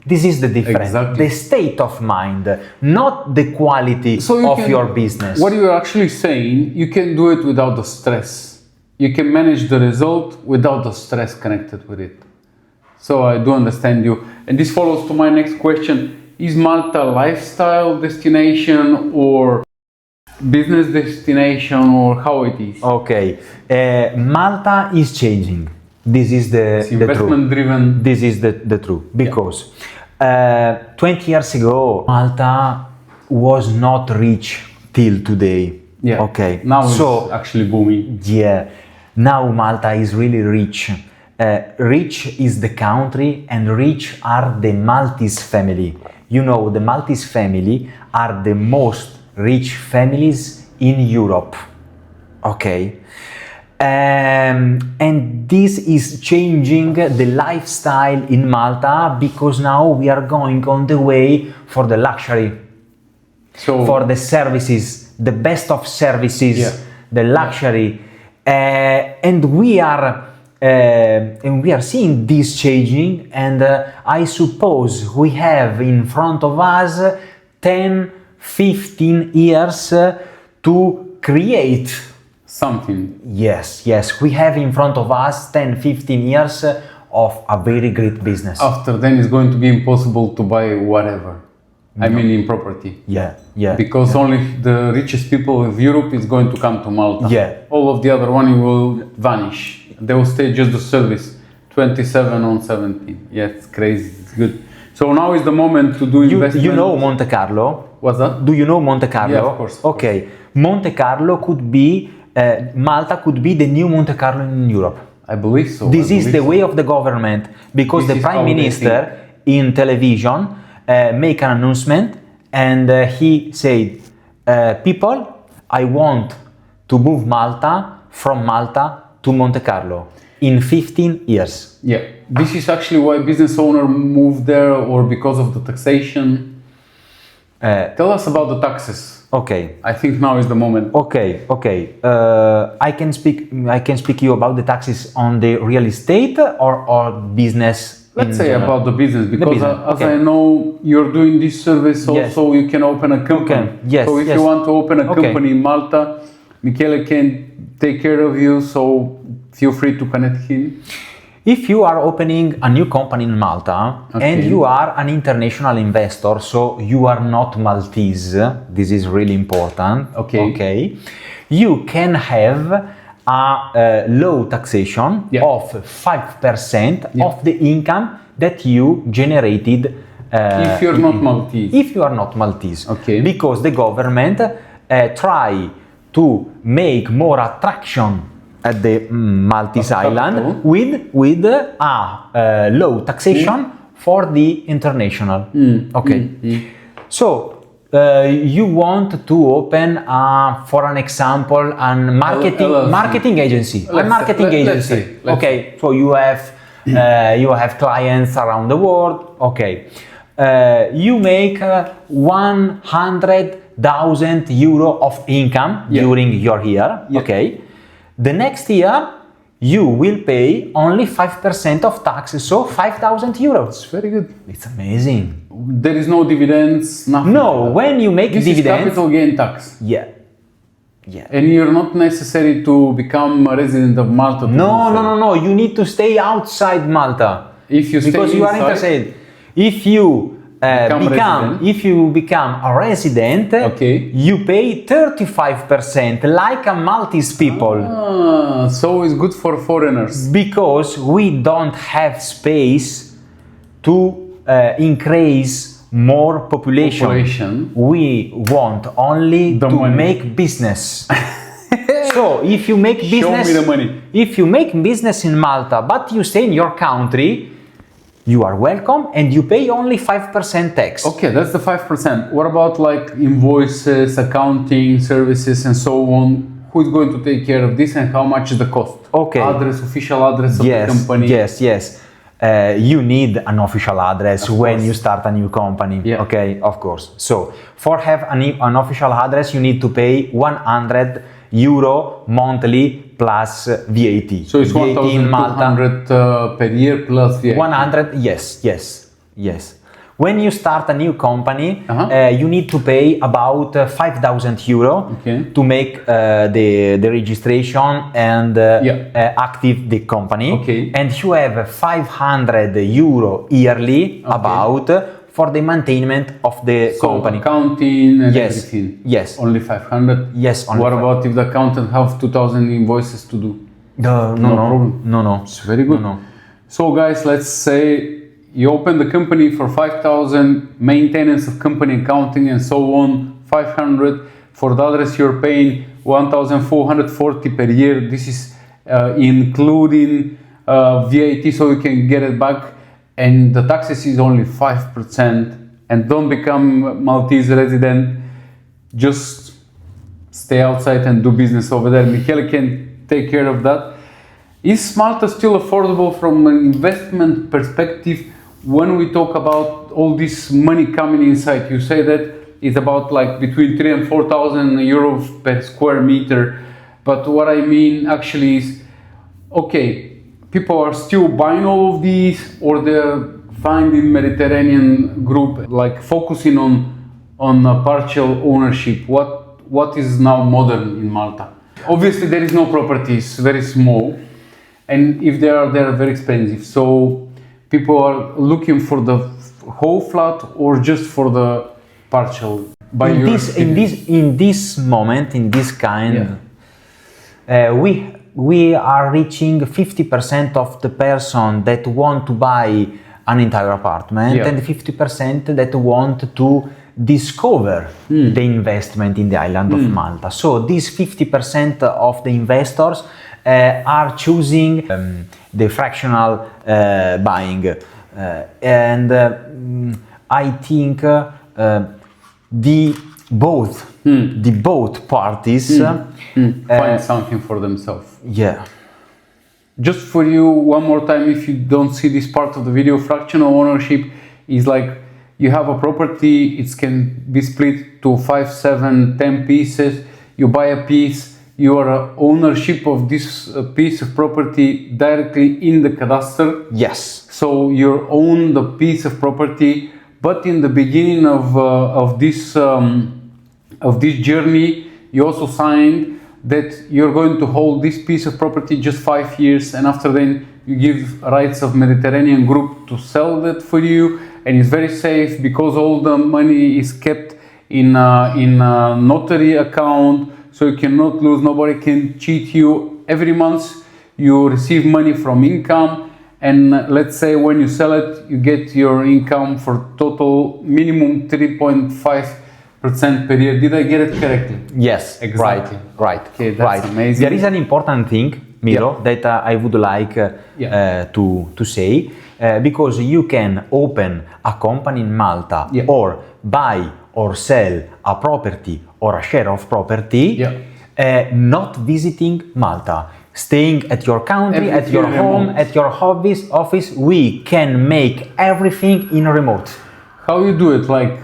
Speaker 1: This is the difference. The state of mind, not the quality of your business.
Speaker 2: What you're actually saying, you can do it without the stress. You can manage the result without the stress connected with it. So I do understand you. And this follows to my next question. Is Malta a lifestyle destination or business destination, or how it is?
Speaker 1: Okay, Malta is changing. This is the
Speaker 2: investment driven.
Speaker 1: This is the truth, because 20 years ago Malta was not rich till today. Okay.
Speaker 2: Now it's actually booming.
Speaker 1: Now Malta is really rich. Rich is the country, and rich are the Maltese family. You know, the Maltese family are the most rich families in Europe. Okay. And this is changing the lifestyle in Malta, because now we are going on the way for the luxury, for the services, the best of services, the luxury, and we are seeing this changing, and I suppose we have in front of us 10-15 years to create
Speaker 2: something.
Speaker 1: Yes, we have in front of us 10-15 years of a very great business.
Speaker 2: After then it's going to be impossible to buy whatever. I mean, in property. Because only the richest people of Europe is going to come to Malta. All of the other one will vanish. They will stay just the service. 27 on 17. It's crazy. It's good. So now is the moment to do investment.
Speaker 1: You know Monte Carlo?
Speaker 2: What's that?
Speaker 1: Do you know Monte Carlo?
Speaker 2: Yeah, of course.
Speaker 1: Okay. Monte Carlo could be, Malta could be the new Monte Carlo in Europe.
Speaker 2: I believe so.
Speaker 1: This is the way of the government, because the Prime Minister in television make an announcement, and he said, people, I want to move from Malta to Monte Carlo in 15 years.
Speaker 2: Yeah, this is actually why business owner moved there, or because of the taxation. Tell us about the taxes.
Speaker 1: Okay.
Speaker 2: I think now is the moment.
Speaker 1: Okay. I can speak you about the taxes on the real estate or business.
Speaker 2: Let's say
Speaker 1: general.
Speaker 2: about the business, because
Speaker 1: business,
Speaker 2: as
Speaker 1: okay.
Speaker 2: I know, you're doing this service also. You can open a company.
Speaker 1: Yes,
Speaker 2: so if
Speaker 1: yes.
Speaker 2: you want to open a
Speaker 1: Okay.
Speaker 2: company in Malta, Michele can take care of you. So feel free to connect him.
Speaker 1: If you are opening a new company in Malta and
Speaker 2: Okay.
Speaker 1: you are an international investor, so you are not Maltese, this is really important.
Speaker 2: Okay.
Speaker 1: You can have a low taxation
Speaker 2: Yeah.
Speaker 1: of 5% of the income that you generated.
Speaker 2: If you're not Maltese.
Speaker 1: If you are not Maltese.
Speaker 2: Okay.
Speaker 1: Because the government try to make more attraction at the Maltese island with a low taxation for the international. So you want to open, for an example, a marketing agency.
Speaker 2: Let's say.
Speaker 1: Okay, so you have clients around the world. Okay, you make 100,000 euro of income during your year.
Speaker 2: Yeah.
Speaker 1: Okay, the next year you will pay only 5% of taxes, so 5,000 euros.
Speaker 2: It's very good.
Speaker 1: It's amazing.
Speaker 2: There is no dividends, nothing.
Speaker 1: No, when you make
Speaker 2: This
Speaker 1: dividends,
Speaker 2: is capital gain tax.
Speaker 1: yeah.
Speaker 2: And you're not necessary to become a resident of Malta.
Speaker 1: No. You need to stay outside Malta.
Speaker 2: If you stay
Speaker 1: because you are
Speaker 2: inside,
Speaker 1: interested. If you become a resident, you pay 35% like a Maltese people.
Speaker 2: So it's good for foreigners.
Speaker 1: Because we don't have space to increase more population. We want only to
Speaker 2: money.
Speaker 1: make business. So if you make business,
Speaker 2: show me the money.
Speaker 1: If you make business in Malta, but you stay in your country, you are welcome and you pay only 5% tax.
Speaker 2: Okay, that's the 5%. What about like invoices, accounting services, and so on? Who is going to take care of this, and how much is the cost?
Speaker 1: Okay.
Speaker 2: Official address of the company.
Speaker 1: Yes. You need an official address when you start a new company.
Speaker 2: Yeah.
Speaker 1: Okay, of course. So for have an official address, you need to pay 100 euro monthly plus VAT.
Speaker 2: So it's
Speaker 1: VAT in Malta.
Speaker 2: 1,200 per year plus VAT.
Speaker 1: 100, yes. When you start a new company, you need to pay about 5,000 euro to make the registration and active the company.
Speaker 2: Okay.
Speaker 1: And you have 500 euro yearly about for the maintenance of the company.
Speaker 2: Accounting and everything.
Speaker 1: Yes.
Speaker 2: Only 500?
Speaker 1: Yes. Only
Speaker 2: what about if the accountant have 2,000 invoices to do?
Speaker 1: No problem. No.
Speaker 2: It's very good.
Speaker 1: No.
Speaker 2: So guys, let's say you open the company for 5,000, maintenance of company, accounting and so on, 500. For the address you're paying 1,440 per year. This is including VAT, so you can get it back. And the taxes is only 5%. And don't become Maltese resident. Just stay outside and do business over there. Michele can take care of that. Is Malta still affordable from an investment perspective? When we talk about all this money coming inside, you say that it's about like between 3,000 and 4,000 euros per square meter. But what I mean actually is, people are still buying all of these, or they're finding Mediterranean group, like focusing on partial ownership. What is now modern in Malta? Obviously there is no properties, very small. And if they are very expensive. So people are looking for the whole flat or just for the partial.
Speaker 1: In this moment, in this kind, we are reaching 50% of the person that want to buy an entire apartment and 50% that want to discover the investment in the island of Malta. So these 50% of the investors are choosing the fractional buying, and I think the both parties
Speaker 2: find something for themselves.
Speaker 1: Yeah.
Speaker 2: Just for you, one more time, if you don't see this part of the video, fractional ownership is like you have a property, it can be split to 5, 7, 10 pieces. You buy a piece, you are ownership of this piece of property directly in the cadastre.
Speaker 1: Yes.
Speaker 2: So you own the piece of property, but in the beginning of this journey, you also signed that you're going to hold this piece of property just 5 years, and after then you give rights of Mediterranean Group to sell that for you, and it's very safe because all the money is kept in a notary account, so you cannot lose, nobody can cheat you. Every month you receive money from income, and let's say when you sell it, you get your income for total minimum 3.5% per year. Did I get it correctly?
Speaker 1: Yes,
Speaker 2: Exactly.
Speaker 1: Right.
Speaker 2: Okay, that's amazing.
Speaker 1: There is an important thing, Miro, that I would like to say, because you can open a company in Malta or buy or sell a property or a share of property, not visiting Malta. Staying at your country, at your home, at your office, we can make everything in remote.
Speaker 2: How you do it? Like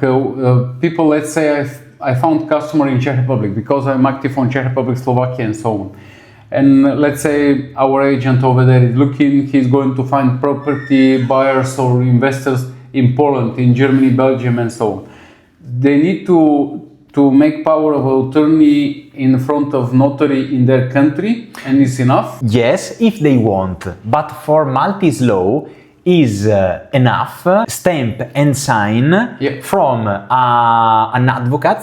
Speaker 2: people, let's say I found customer in Czech Republic because I'm active on Czech Republic, Slovakia, and so on. And let's say our agent over there is looking, he's going to find property buyers or investors in Poland, in Germany, Belgium, and so on. They need to make power of attorney in front of notary in their country, and it's enough?
Speaker 1: Yes, if they want. But for Maltese law, is enough stamp and sign from an advocate,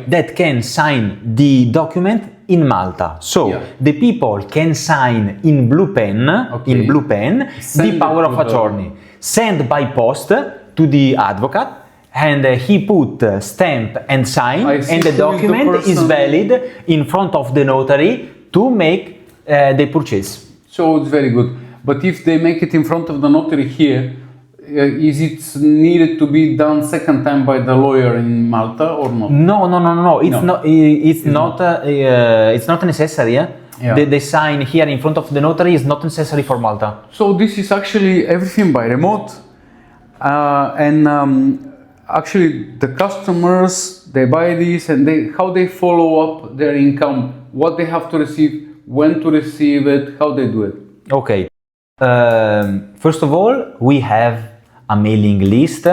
Speaker 1: that can sign the document in Malta. So the people can sign in blue pen, the power of attorney, send by post to the advocate, and he put stamp and sign, and the document is valid in front of the notary to make the purchase.
Speaker 2: So it's very good. But if they make it in front of the notary here, is it needed to be done second time by the lawyer in Malta or not?
Speaker 1: No. It's not necessary. The sign here in front of the notary is not necessary for Malta.
Speaker 2: So this is actually everything by remote, actually the customers, they buy this and how they follow up their income, what they have to receive, when to receive it, how they do it.
Speaker 1: Okay. First of all, we have a mailing list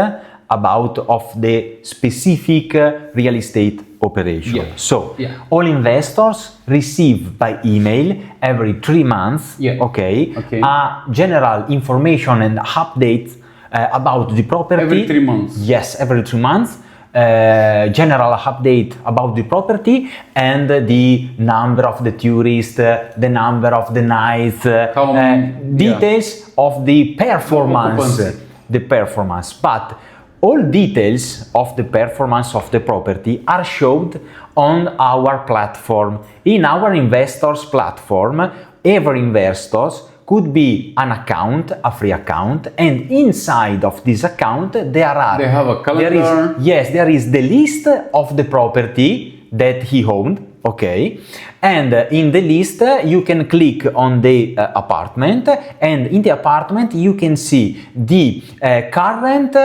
Speaker 1: about of the specific real estate operation. So all investors receive by email every 3 months a general information and updates about the property.
Speaker 2: Every 3 months?
Speaker 1: Yes, every 3 months. General update about the property and the number of the tourists, the number of the nights, details of the performance. But all details of the performance of the property are showed on our platform. In our investors platform, every investors could be an account, a free account, and inside of this account they have
Speaker 2: a calendar.
Speaker 1: There is the list of the property that he owned, and in the list you can click on the apartment, and in the apartment you can see the current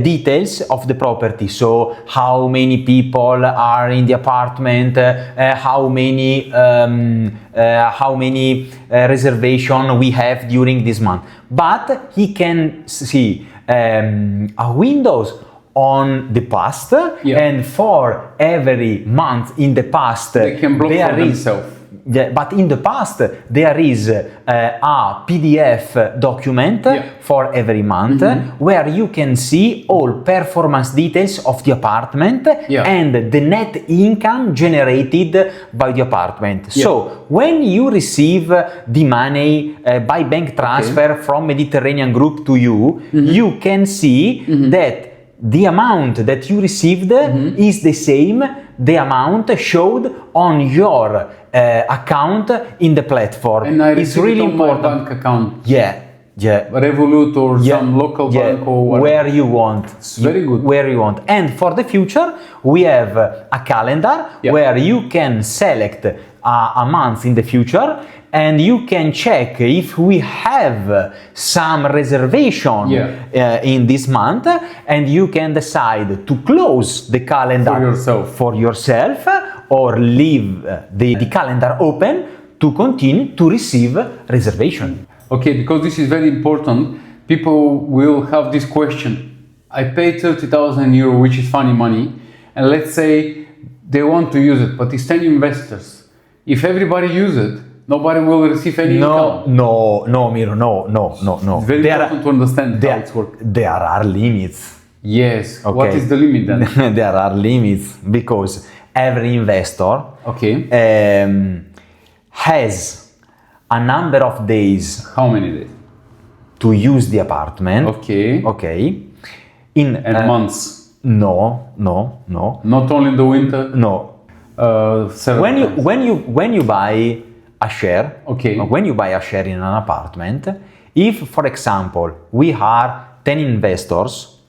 Speaker 1: details of the property. So how many people are in the apartment, how many reservation we have during this month. But he can see a windows on the past, and for every month in the past
Speaker 2: they can block for themselves.
Speaker 1: But in the past there is a PDF document for every month where you can see all performance details of the apartment and the net income generated by the apartment. So when you receive the money by bank transfer from Mediterranean Group to you, you can see that the amount that you received is the same, the amount showed on your account in the platform.
Speaker 2: And I
Speaker 1: it's really
Speaker 2: on
Speaker 1: important.
Speaker 2: my bank account. Revolut or some local bank or whatever.
Speaker 1: where you want.
Speaker 2: It's very good.
Speaker 1: Where you want. And for the future, we have a calendar where you can select a month in the future, and you can check if we have some reservation in this month, and you can decide to close the calendar for yourself or leave the calendar open to continue to receive reservation.
Speaker 2: Okay, because this is very important, people will have this question. I paid 30,000 euro, which is funny money, and let's say they want to use it, but it's 10 investors. If everybody use it, nobody will receive any income.
Speaker 1: No, Miro, no.
Speaker 2: It's very important to understand how it works.
Speaker 1: There are limits.
Speaker 2: Yes.
Speaker 1: Okay.
Speaker 2: What is the limit then?
Speaker 1: There are limits because every investor has a number of days.
Speaker 2: How many days?
Speaker 1: To use the apartment.
Speaker 2: Okay.
Speaker 1: And
Speaker 2: months.
Speaker 1: No.
Speaker 2: Not only in the winter.
Speaker 1: No. When you buy a share, when you buy a share in an apartment, if, for example, we are 10 investors,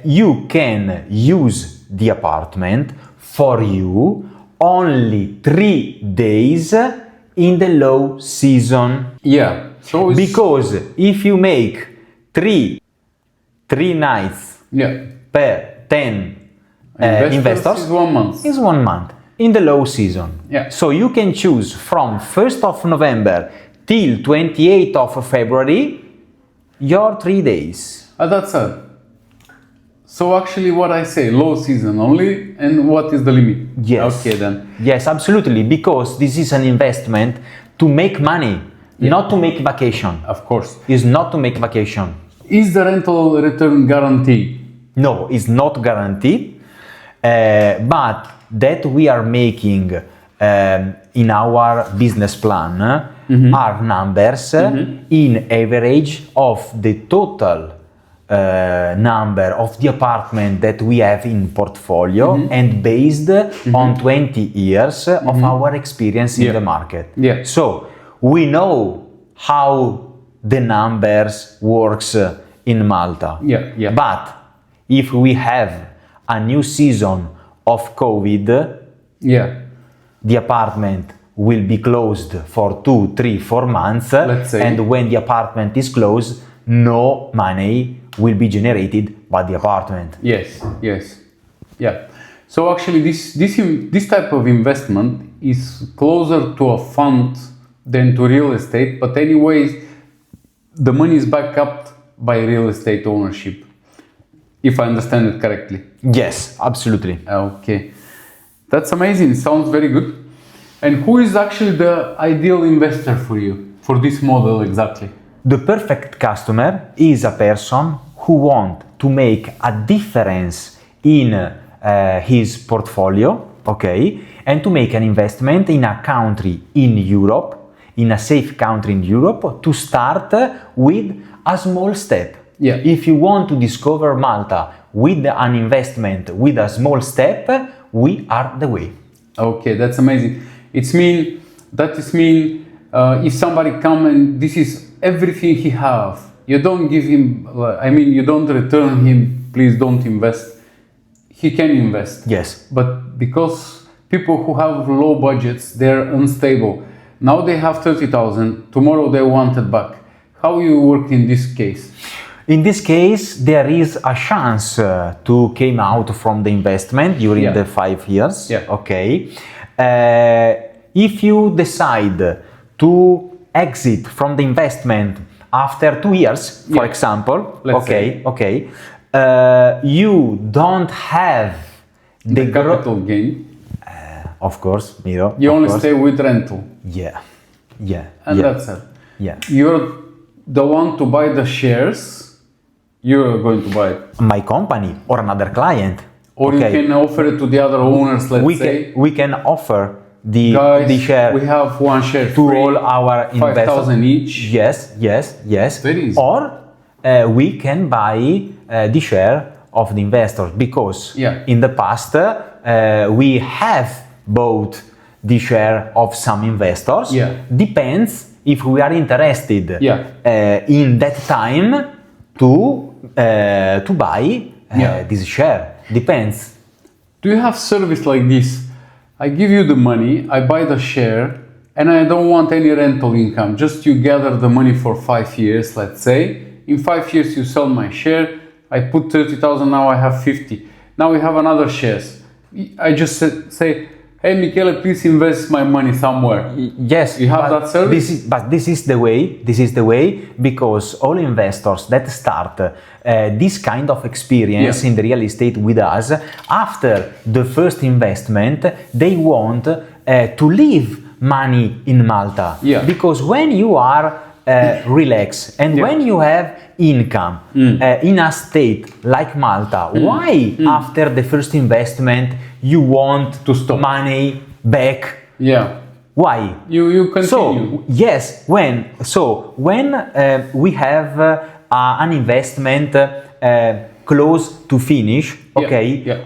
Speaker 1: you can use the apartment for you only 3 days in the low season.
Speaker 2: Yeah. So
Speaker 1: because if you make three nights per 10 investors,
Speaker 2: is 1 month.
Speaker 1: Is 1 month in the low season.
Speaker 2: Yeah.
Speaker 1: So you can choose from 1st of November till 28th of February your 3 days.
Speaker 2: That's it. So actually what I say, low season only, and what is the limit?
Speaker 1: Yes.
Speaker 2: Okay then.
Speaker 1: Yes, absolutely, because this is an investment to make money, not to make vacation.
Speaker 2: Of course.
Speaker 1: It's not to make vacation.
Speaker 2: Is the rental return guaranteed?
Speaker 1: No, it's not guaranteed, but that we are making in our business plan are numbers in average of the total number of the apartment that we have in portfolio and based on 20 years of our experience in the market.
Speaker 2: Yeah.
Speaker 1: So we know how the numbers works in Malta.
Speaker 2: Yeah.
Speaker 1: But if we have a new season of COVID, the apartment will be closed for 2, 3, 4 months.
Speaker 2: Let's say.
Speaker 1: And when the apartment is closed, no money will be generated by the apartment.
Speaker 2: Yes. Yeah. So actually this type of investment is closer to a fund than to real estate, but anyways, the money is backed up by real estate ownership, if I understand it correctly.
Speaker 1: Yes, absolutely.
Speaker 2: Okay. That's amazing. It sounds very good. And who is actually the ideal investor for you, for this model exactly?
Speaker 1: The perfect customer is a person who wants to make a difference in his portfolio, and to make an investment in a country in Europe, in a safe country in Europe, to start with a small step.
Speaker 2: Yeah.
Speaker 1: If you want to discover Malta with an investment with a small step, we are the way.
Speaker 2: Okay, that's amazing. That mean if somebody come and this is everything he have, you don't give him, you don't return him, please don't invest. He can invest.
Speaker 1: Yes.
Speaker 2: But because people who have low budgets, they're unstable. Now they have 30,000, tomorrow they want it back. How you work in this case?
Speaker 1: In this case, there is a chance to come out from the investment during the 5 years.
Speaker 2: Yeah.
Speaker 1: If you decide to exit from the investment after 2 years, for example,
Speaker 2: Let's say.
Speaker 1: you don't have
Speaker 2: the capital gain.
Speaker 1: Of course, Miro.
Speaker 2: You only stay with rental.
Speaker 1: Yeah.
Speaker 2: And that's it.
Speaker 1: Yeah.
Speaker 2: You're the one to buy the shares. You're going to buy it.
Speaker 1: My company or another client.
Speaker 2: Or you can offer it to the other owners, let's say.
Speaker 1: We can offer the share.
Speaker 2: We have one share
Speaker 1: to all our investors.
Speaker 2: 5,000 each.
Speaker 1: Yes.
Speaker 2: Very easy.
Speaker 1: Or we can buy the share of the investors, because in the past we have bought the share of some investors.
Speaker 2: Yeah.
Speaker 1: Depends if we are interested in that time to buy this share. Depends.
Speaker 2: Do you have service like this? I give you the money, I buy the share, and I don't want any rental income. Just you gather the money for 5 years, let's say. In 5 years you sell my share. I put 30,000, now I have 50. Now we have another shares. I just say, hey Michele, please invest my money somewhere.
Speaker 1: Yes,
Speaker 2: you have that service.
Speaker 1: This is the way, because all investors that start this kind of experience in the real estate with us, after the first investment, they want to leave money in Malta. Because when you are relaxed and when you have income in a state like Malta, why after the first investment you want to stop money back? Why?
Speaker 2: You continue.
Speaker 1: So yes, when we have an investment close to finish,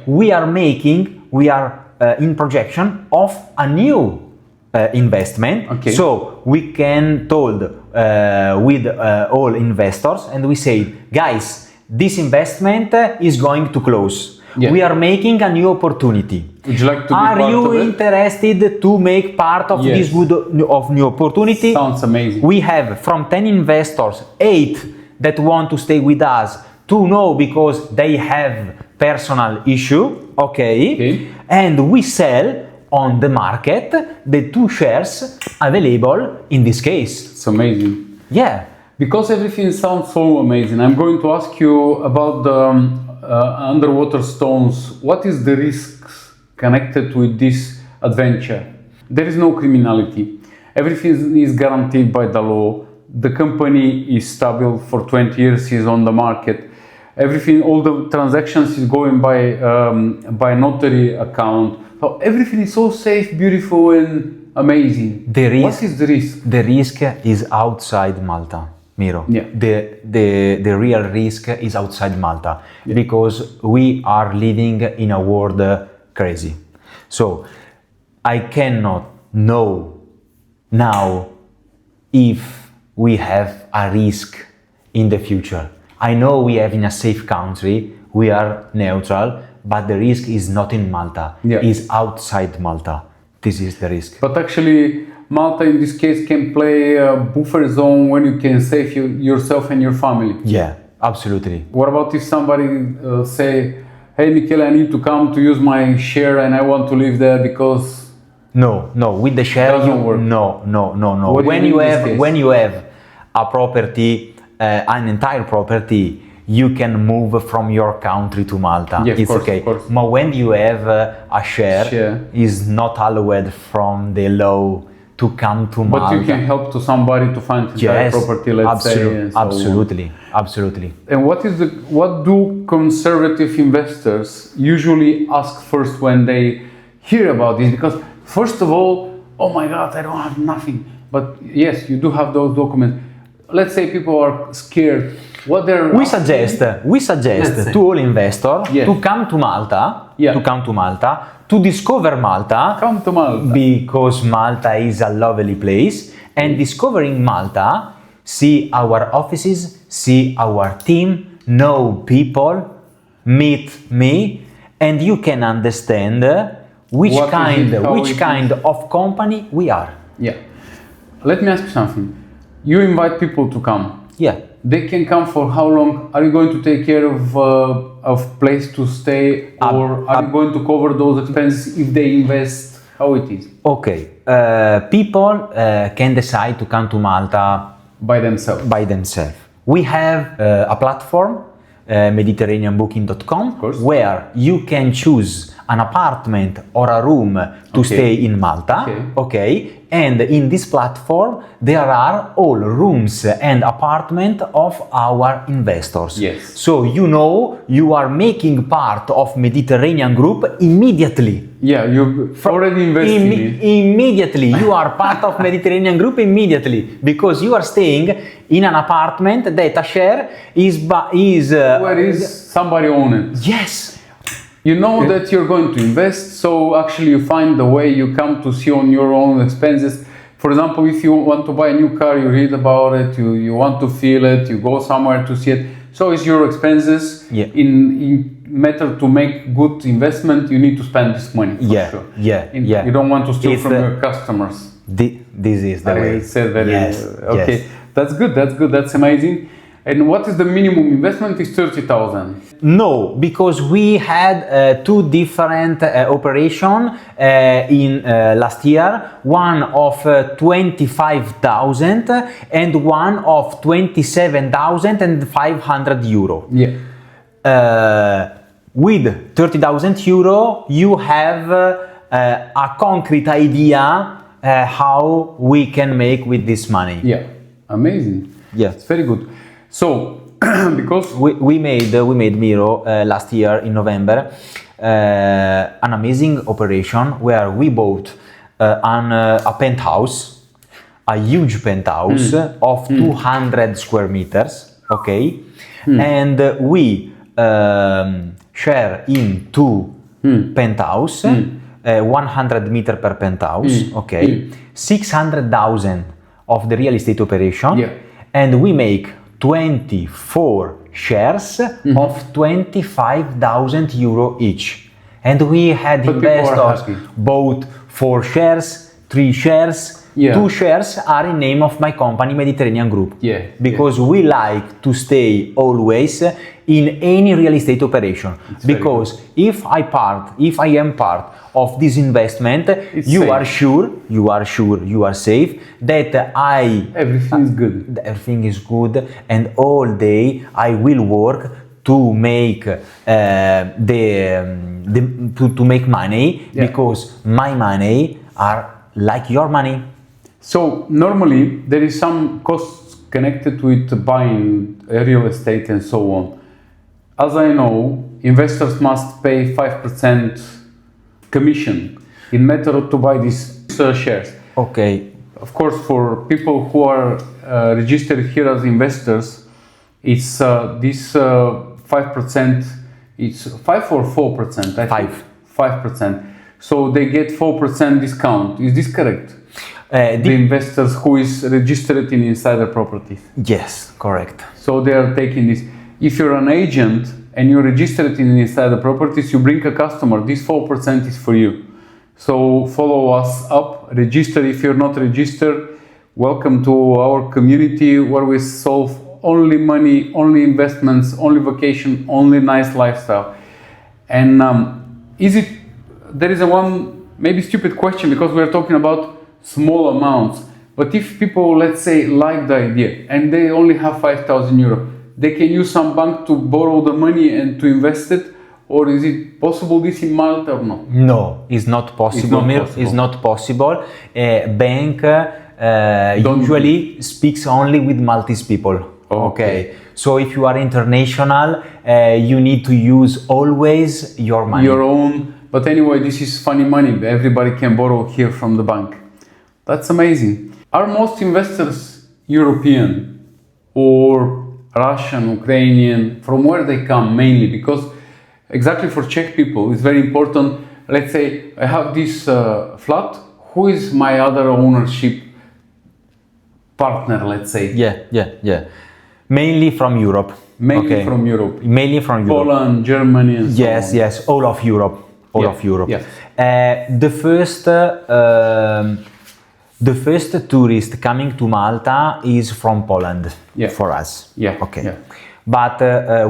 Speaker 1: we are in projection of a new investment. So we can told with all investors, and we say, guys, this investment is going to close. We are making a new opportunity.
Speaker 2: Would you like to be
Speaker 1: Are
Speaker 2: part
Speaker 1: you
Speaker 2: of it?
Speaker 1: interested to make part of this good of new opportunity?
Speaker 2: Sounds amazing.
Speaker 1: We have from 10 investors, 8 that want to stay with us, 2 no because they have personal issue, and we sell on the market the 2 shares available in this case.
Speaker 2: It's amazing.
Speaker 1: Yeah.
Speaker 2: Because everything sounds so amazing, I'm going to ask you about the underwater stones. What is the risks connected with this adventure? There is no criminality. Everything is guaranteed by the law. The company is stable for 20 years, is on the market. Everything, all the transactions is going by notary account. So everything is so safe, beautiful, and amazing. What is the risk?
Speaker 1: The risk is outside Malta, Miro. The real risk is outside Malta because we are living in a world crazy. So I cannot know now if we have a risk in the future. I know we have in a safe country, we are neutral, but the risk is not in Malta, it's outside Malta. This is the risk.
Speaker 2: But actually, Malta in this case can play a buffer zone when you can save yourself and your family.
Speaker 1: Yeah, absolutely.
Speaker 2: What about if somebody say, hey Michele, I need to come to use my share and I want to live there because...
Speaker 1: No, with the share, no. When you have a property, an entire property, you can move from your country to Malta. It's okay. But when you have a share, is not allowed from the law to come to Malta.
Speaker 2: But you can help to somebody to find entire property, let's say.
Speaker 1: Absolutely.
Speaker 2: And what do conservative investors usually ask first when they hear about this? Because first of all, oh my God, I don't have nothing. But yes, you do have those documents. Let's say people are scared. We suggest to all investors to come to Malta, to discover Malta. Come to Malta.
Speaker 1: Because Malta is a lovely place. And discovering Malta, see our offices, see our team, know people, meet me, and you can understand which kind of company we are.
Speaker 2: Let me ask you something. You invite people to come. They can come for how long? Are you going to take care of place to stay, or are you going to cover those expenses if they invest? How it is?
Speaker 1: People can decide to come to Malta
Speaker 2: by themselves.
Speaker 1: We have a platform, mediterraneanbooking.com, where you can choose an apartment or a room to stay in Malta. And in this platform there are all rooms and apartments of our investors. So you are making part of Mediterranean group immediately.
Speaker 2: You've already invested.
Speaker 1: Immediately you are part of Mediterranean group immediately, because you are staying in an apartment that a share is
Speaker 2: where is somebody own it. You know that you're going to invest, so actually you find the way, you come to see on your own expenses, For example, if you want to buy a new car, you read about it, you want to feel it, you go somewhere to see it. So it's your expenses.
Speaker 1: Yeah.
Speaker 2: In matter to make good investment, you need to spend this money. For sure. You don't want to steal from your customers.
Speaker 1: This is the way.
Speaker 2: Said that. Okay.
Speaker 1: Yes.
Speaker 2: That's good. That's amazing. And what is the minimum investment? Is 30,000.
Speaker 1: No, because we had two different operations in last year. One of 25,000 and one of 27,500 euro.
Speaker 2: Yeah.
Speaker 1: With 30,000 euro, you have a concrete idea how we can make with this money.
Speaker 2: Yeah. Amazing.
Speaker 1: Yeah.
Speaker 2: It's very good. So, because
Speaker 1: we made Miro last year in November an amazing operation where we bought a penthouse, a huge penthouse of 200 square meters, okay, and we share in two penthouse, 100 meter per penthouse, okay, 600,000 of the real estate operation, and we make 24 shares of 25,000 euro each. And we had investors bought 4 shares, 3 shares, 2 shares are in name of my company Mediterranean Group. Because we like to stay always in any real estate operation. Because if I am part of this investment, you are sure, you are safe that everything is good, and all day I will work to make to make money, because my money are like your money.
Speaker 2: So normally there is some costs connected with buying real estate and so on. As I know, investors must pay 5% commission in matter to buy these shares.
Speaker 1: Okay.
Speaker 2: Of course, for people who are registered here as investors, it's this 5%. It's 5 or 4%. 5%. So they get 4% discount. Is this correct? The investors who is registered in insider properties.
Speaker 1: Yes, correct.
Speaker 2: So they are taking this. If you're an agent and you're registered in insider properties, you bring a customer, this 4% is for you. So follow us up, register if you're not registered. Welcome to our community where we solve only money, only investments, only vacation, only nice lifestyle. And there is a one maybe stupid question, because we're talking about small amounts. But if people, let's say, like the idea and they only have 5,000 euro, they can use some bank to borrow the money and to invest it, or is it possible this in Malta or not?
Speaker 1: No, it's not possible. It's not possible. Bank usually speaks only with Maltese people. Okay. So if you are international, you need to use always your money.
Speaker 2: Your own. But anyway, this is funny money. Everybody can borrow here from the bank. That's amazing. Are most investors European or Russian, Ukrainian? From where they come mainly? Because exactly for Czech people, it's very important. Let's say I have this flat. Who is my other ownership partner? Let's say.
Speaker 1: Yeah. Mainly from Europe.
Speaker 2: Mainly from Europe.
Speaker 1: Poland,
Speaker 2: Germany, and so on.
Speaker 1: Yes. All of Europe.
Speaker 2: Yeah.
Speaker 1: The first tourist coming to Malta is from Poland for us. But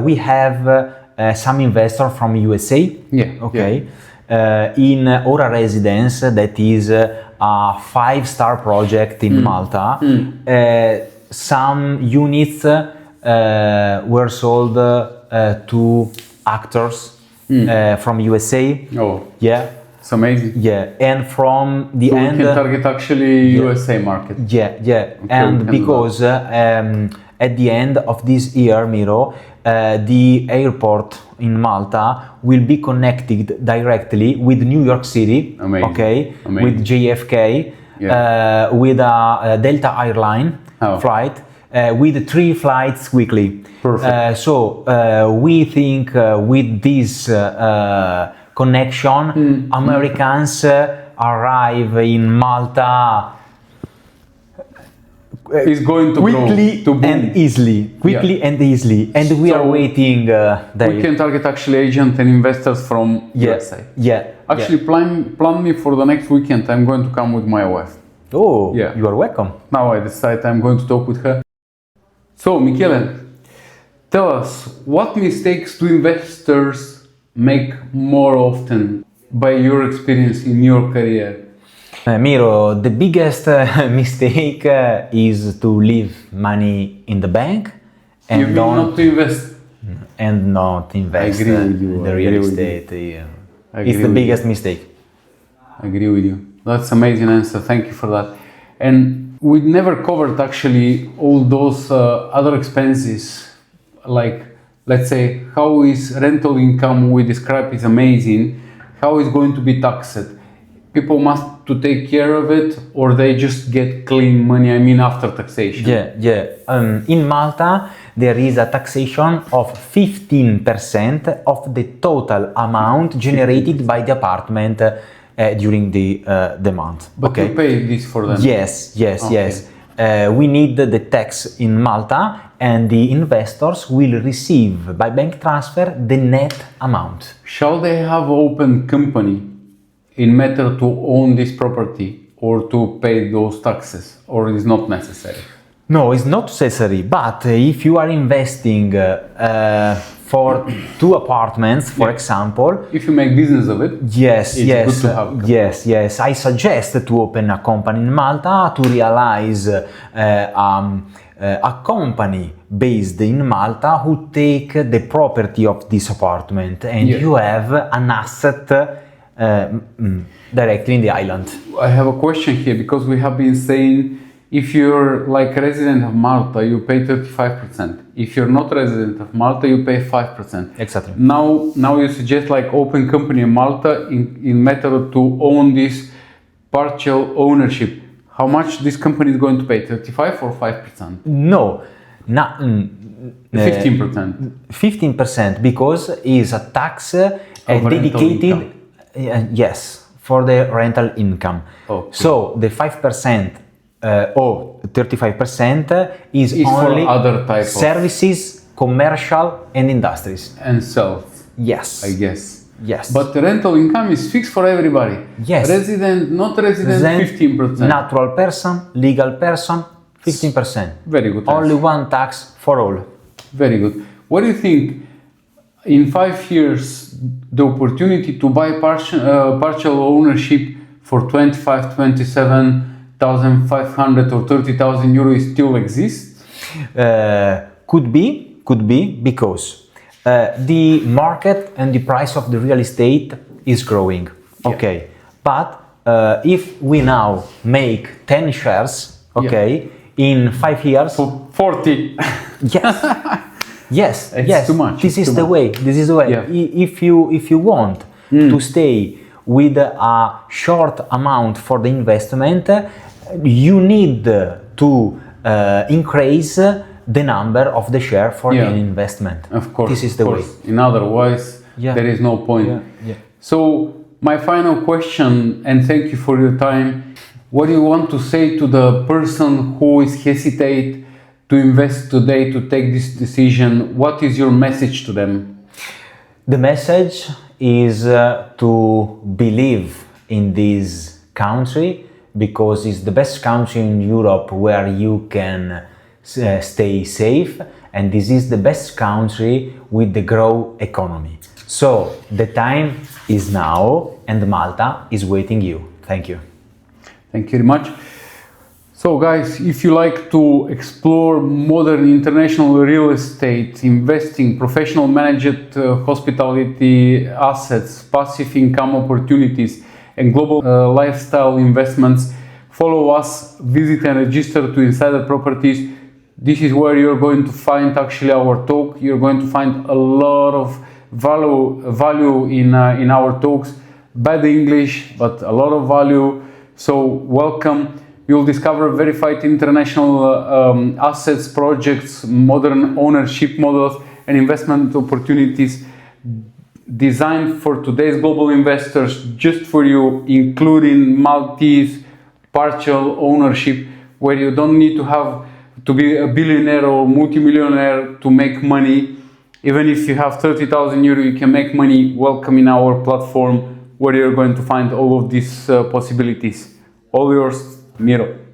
Speaker 1: we have some investor from USA. In our residence, that is a 5-star project in Malta. Some units were sold to actors from USA. It's amazing. And from the end,
Speaker 2: we can target actually USA market.
Speaker 1: Because at the end of this year, Miro, the airport in Malta will be connected directly with New York City.
Speaker 2: Amazing.
Speaker 1: With JFK, with a Delta airline flight, with 3 flights weekly.
Speaker 2: Perfect.
Speaker 1: So we think with this connection, Americans arrive in Malta
Speaker 2: is going to
Speaker 1: quickly
Speaker 2: grow, to boom.
Speaker 1: and easily. Quickly and easily. And we are waiting.
Speaker 2: We can target actually agents and investors from USA.
Speaker 1: Yeah.
Speaker 2: Actually, plan me for the next weekend. I'm going to come with my wife.
Speaker 1: Oh,
Speaker 2: yeah.
Speaker 1: You are welcome.
Speaker 2: Now I decide I'm going to talk with her. So, Michele, tell us, what mistakes do investors make more often by your experience in your career?
Speaker 1: Miro, the biggest mistake is to leave money in the bank and
Speaker 2: you mean not to invest?
Speaker 1: And not invest
Speaker 2: I agree with you.
Speaker 1: in the real estate. It's the biggest mistake.
Speaker 2: I agree with you. That's amazing answer. Thank you for that. And we never covered actually all those other expenses, like let's say how is rental income we describe is amazing, how is going to be taxed. People must to take care of it, or they just get clean money, I mean after taxation.
Speaker 1: In Malta there is a taxation of 15% of the total amount generated by the apartment during the month.
Speaker 2: But you pay this for them?
Speaker 1: Yes. We need the tax in Malta, and the investors will receive by bank transfer the net amount.
Speaker 2: Shall they have open company in matter to own this property or to pay those taxes, or is not necessary?
Speaker 1: No, it's not necessary, but if you are investing for 2 apartments, for example,
Speaker 2: if you make business of it,
Speaker 1: yes,
Speaker 2: good to have.
Speaker 1: Yes, I suggest to open a company in Malta to realize a company based in Malta who take the property of this apartment, and you have an asset directly in the island.
Speaker 2: I have a question here, because we have been saying if you're like a resident of Malta, you pay 35%. If you're not a resident of Malta, you pay 5%.
Speaker 1: Exactly.
Speaker 2: Now you suggest like open company in Malta in matter to own this partial ownership. How much this company is going to pay? 35 or 5%?
Speaker 1: No,
Speaker 2: 15%.
Speaker 1: 15%, because is a tax dedicated. Yes, for the rental income.
Speaker 2: Okay.
Speaker 1: So the 5% or 35% is only
Speaker 2: for other type
Speaker 1: services, commercial and industries.
Speaker 2: And sales.
Speaker 1: Yes.
Speaker 2: I guess.
Speaker 1: Yes.
Speaker 2: But the rental income is fixed for everybody.
Speaker 1: Yes.
Speaker 2: Resident, not resident, 15%.
Speaker 1: Natural person, legal person, 15%.
Speaker 2: Very good.
Speaker 1: Only one tax for all.
Speaker 2: Very good. What do you think? In 5 years, the opportunity to buy partial ownership for 25, 27,500 or 30,000 euros still exists?
Speaker 1: Could be, because the market and the price of the real estate is growing.
Speaker 2: Yeah.
Speaker 1: Okay, but if we now make 10 shares, in 5 years,
Speaker 2: 40.
Speaker 1: Yes.
Speaker 2: It's too much.
Speaker 1: This is the way.
Speaker 2: Yeah.
Speaker 1: If you want to stay with a short amount for the investment, you need to increase the number of the share for the investment.
Speaker 2: Of course.
Speaker 1: This is the way.
Speaker 2: In otherwise, there is no point.
Speaker 1: Yeah.
Speaker 2: So my final question, and thank you for your time. What do you want to say to the person who is hesitate to invest today, to take this decision? What is your message to them?
Speaker 1: The message is to believe in this country, because it's the best country in Europe where you can stay safe, and this is the best country with the growth economy. So the time is now, and Malta is waiting you. Thank you.
Speaker 2: Thank you very much. So guys, if you like to explore modern international real estate, investing, professional managed hospitality assets, passive income opportunities, and global lifestyle investments, follow us, visit and register to Insider Properties. This is where you're going to find actually our talk. You're going to find a lot of value in our talks. Bad English, but a lot of value. So welcome. You'll discover verified international assets, projects, modern ownership models, and investment opportunities designed for today's global investors, just for you, including Maltese partial ownership where you don't need to be a billionaire or multimillionaire to make money. Even if you have 30,000 euro, you can make money. Welcome in our platform where you're going to find all of these possibilities. All yours, Miro.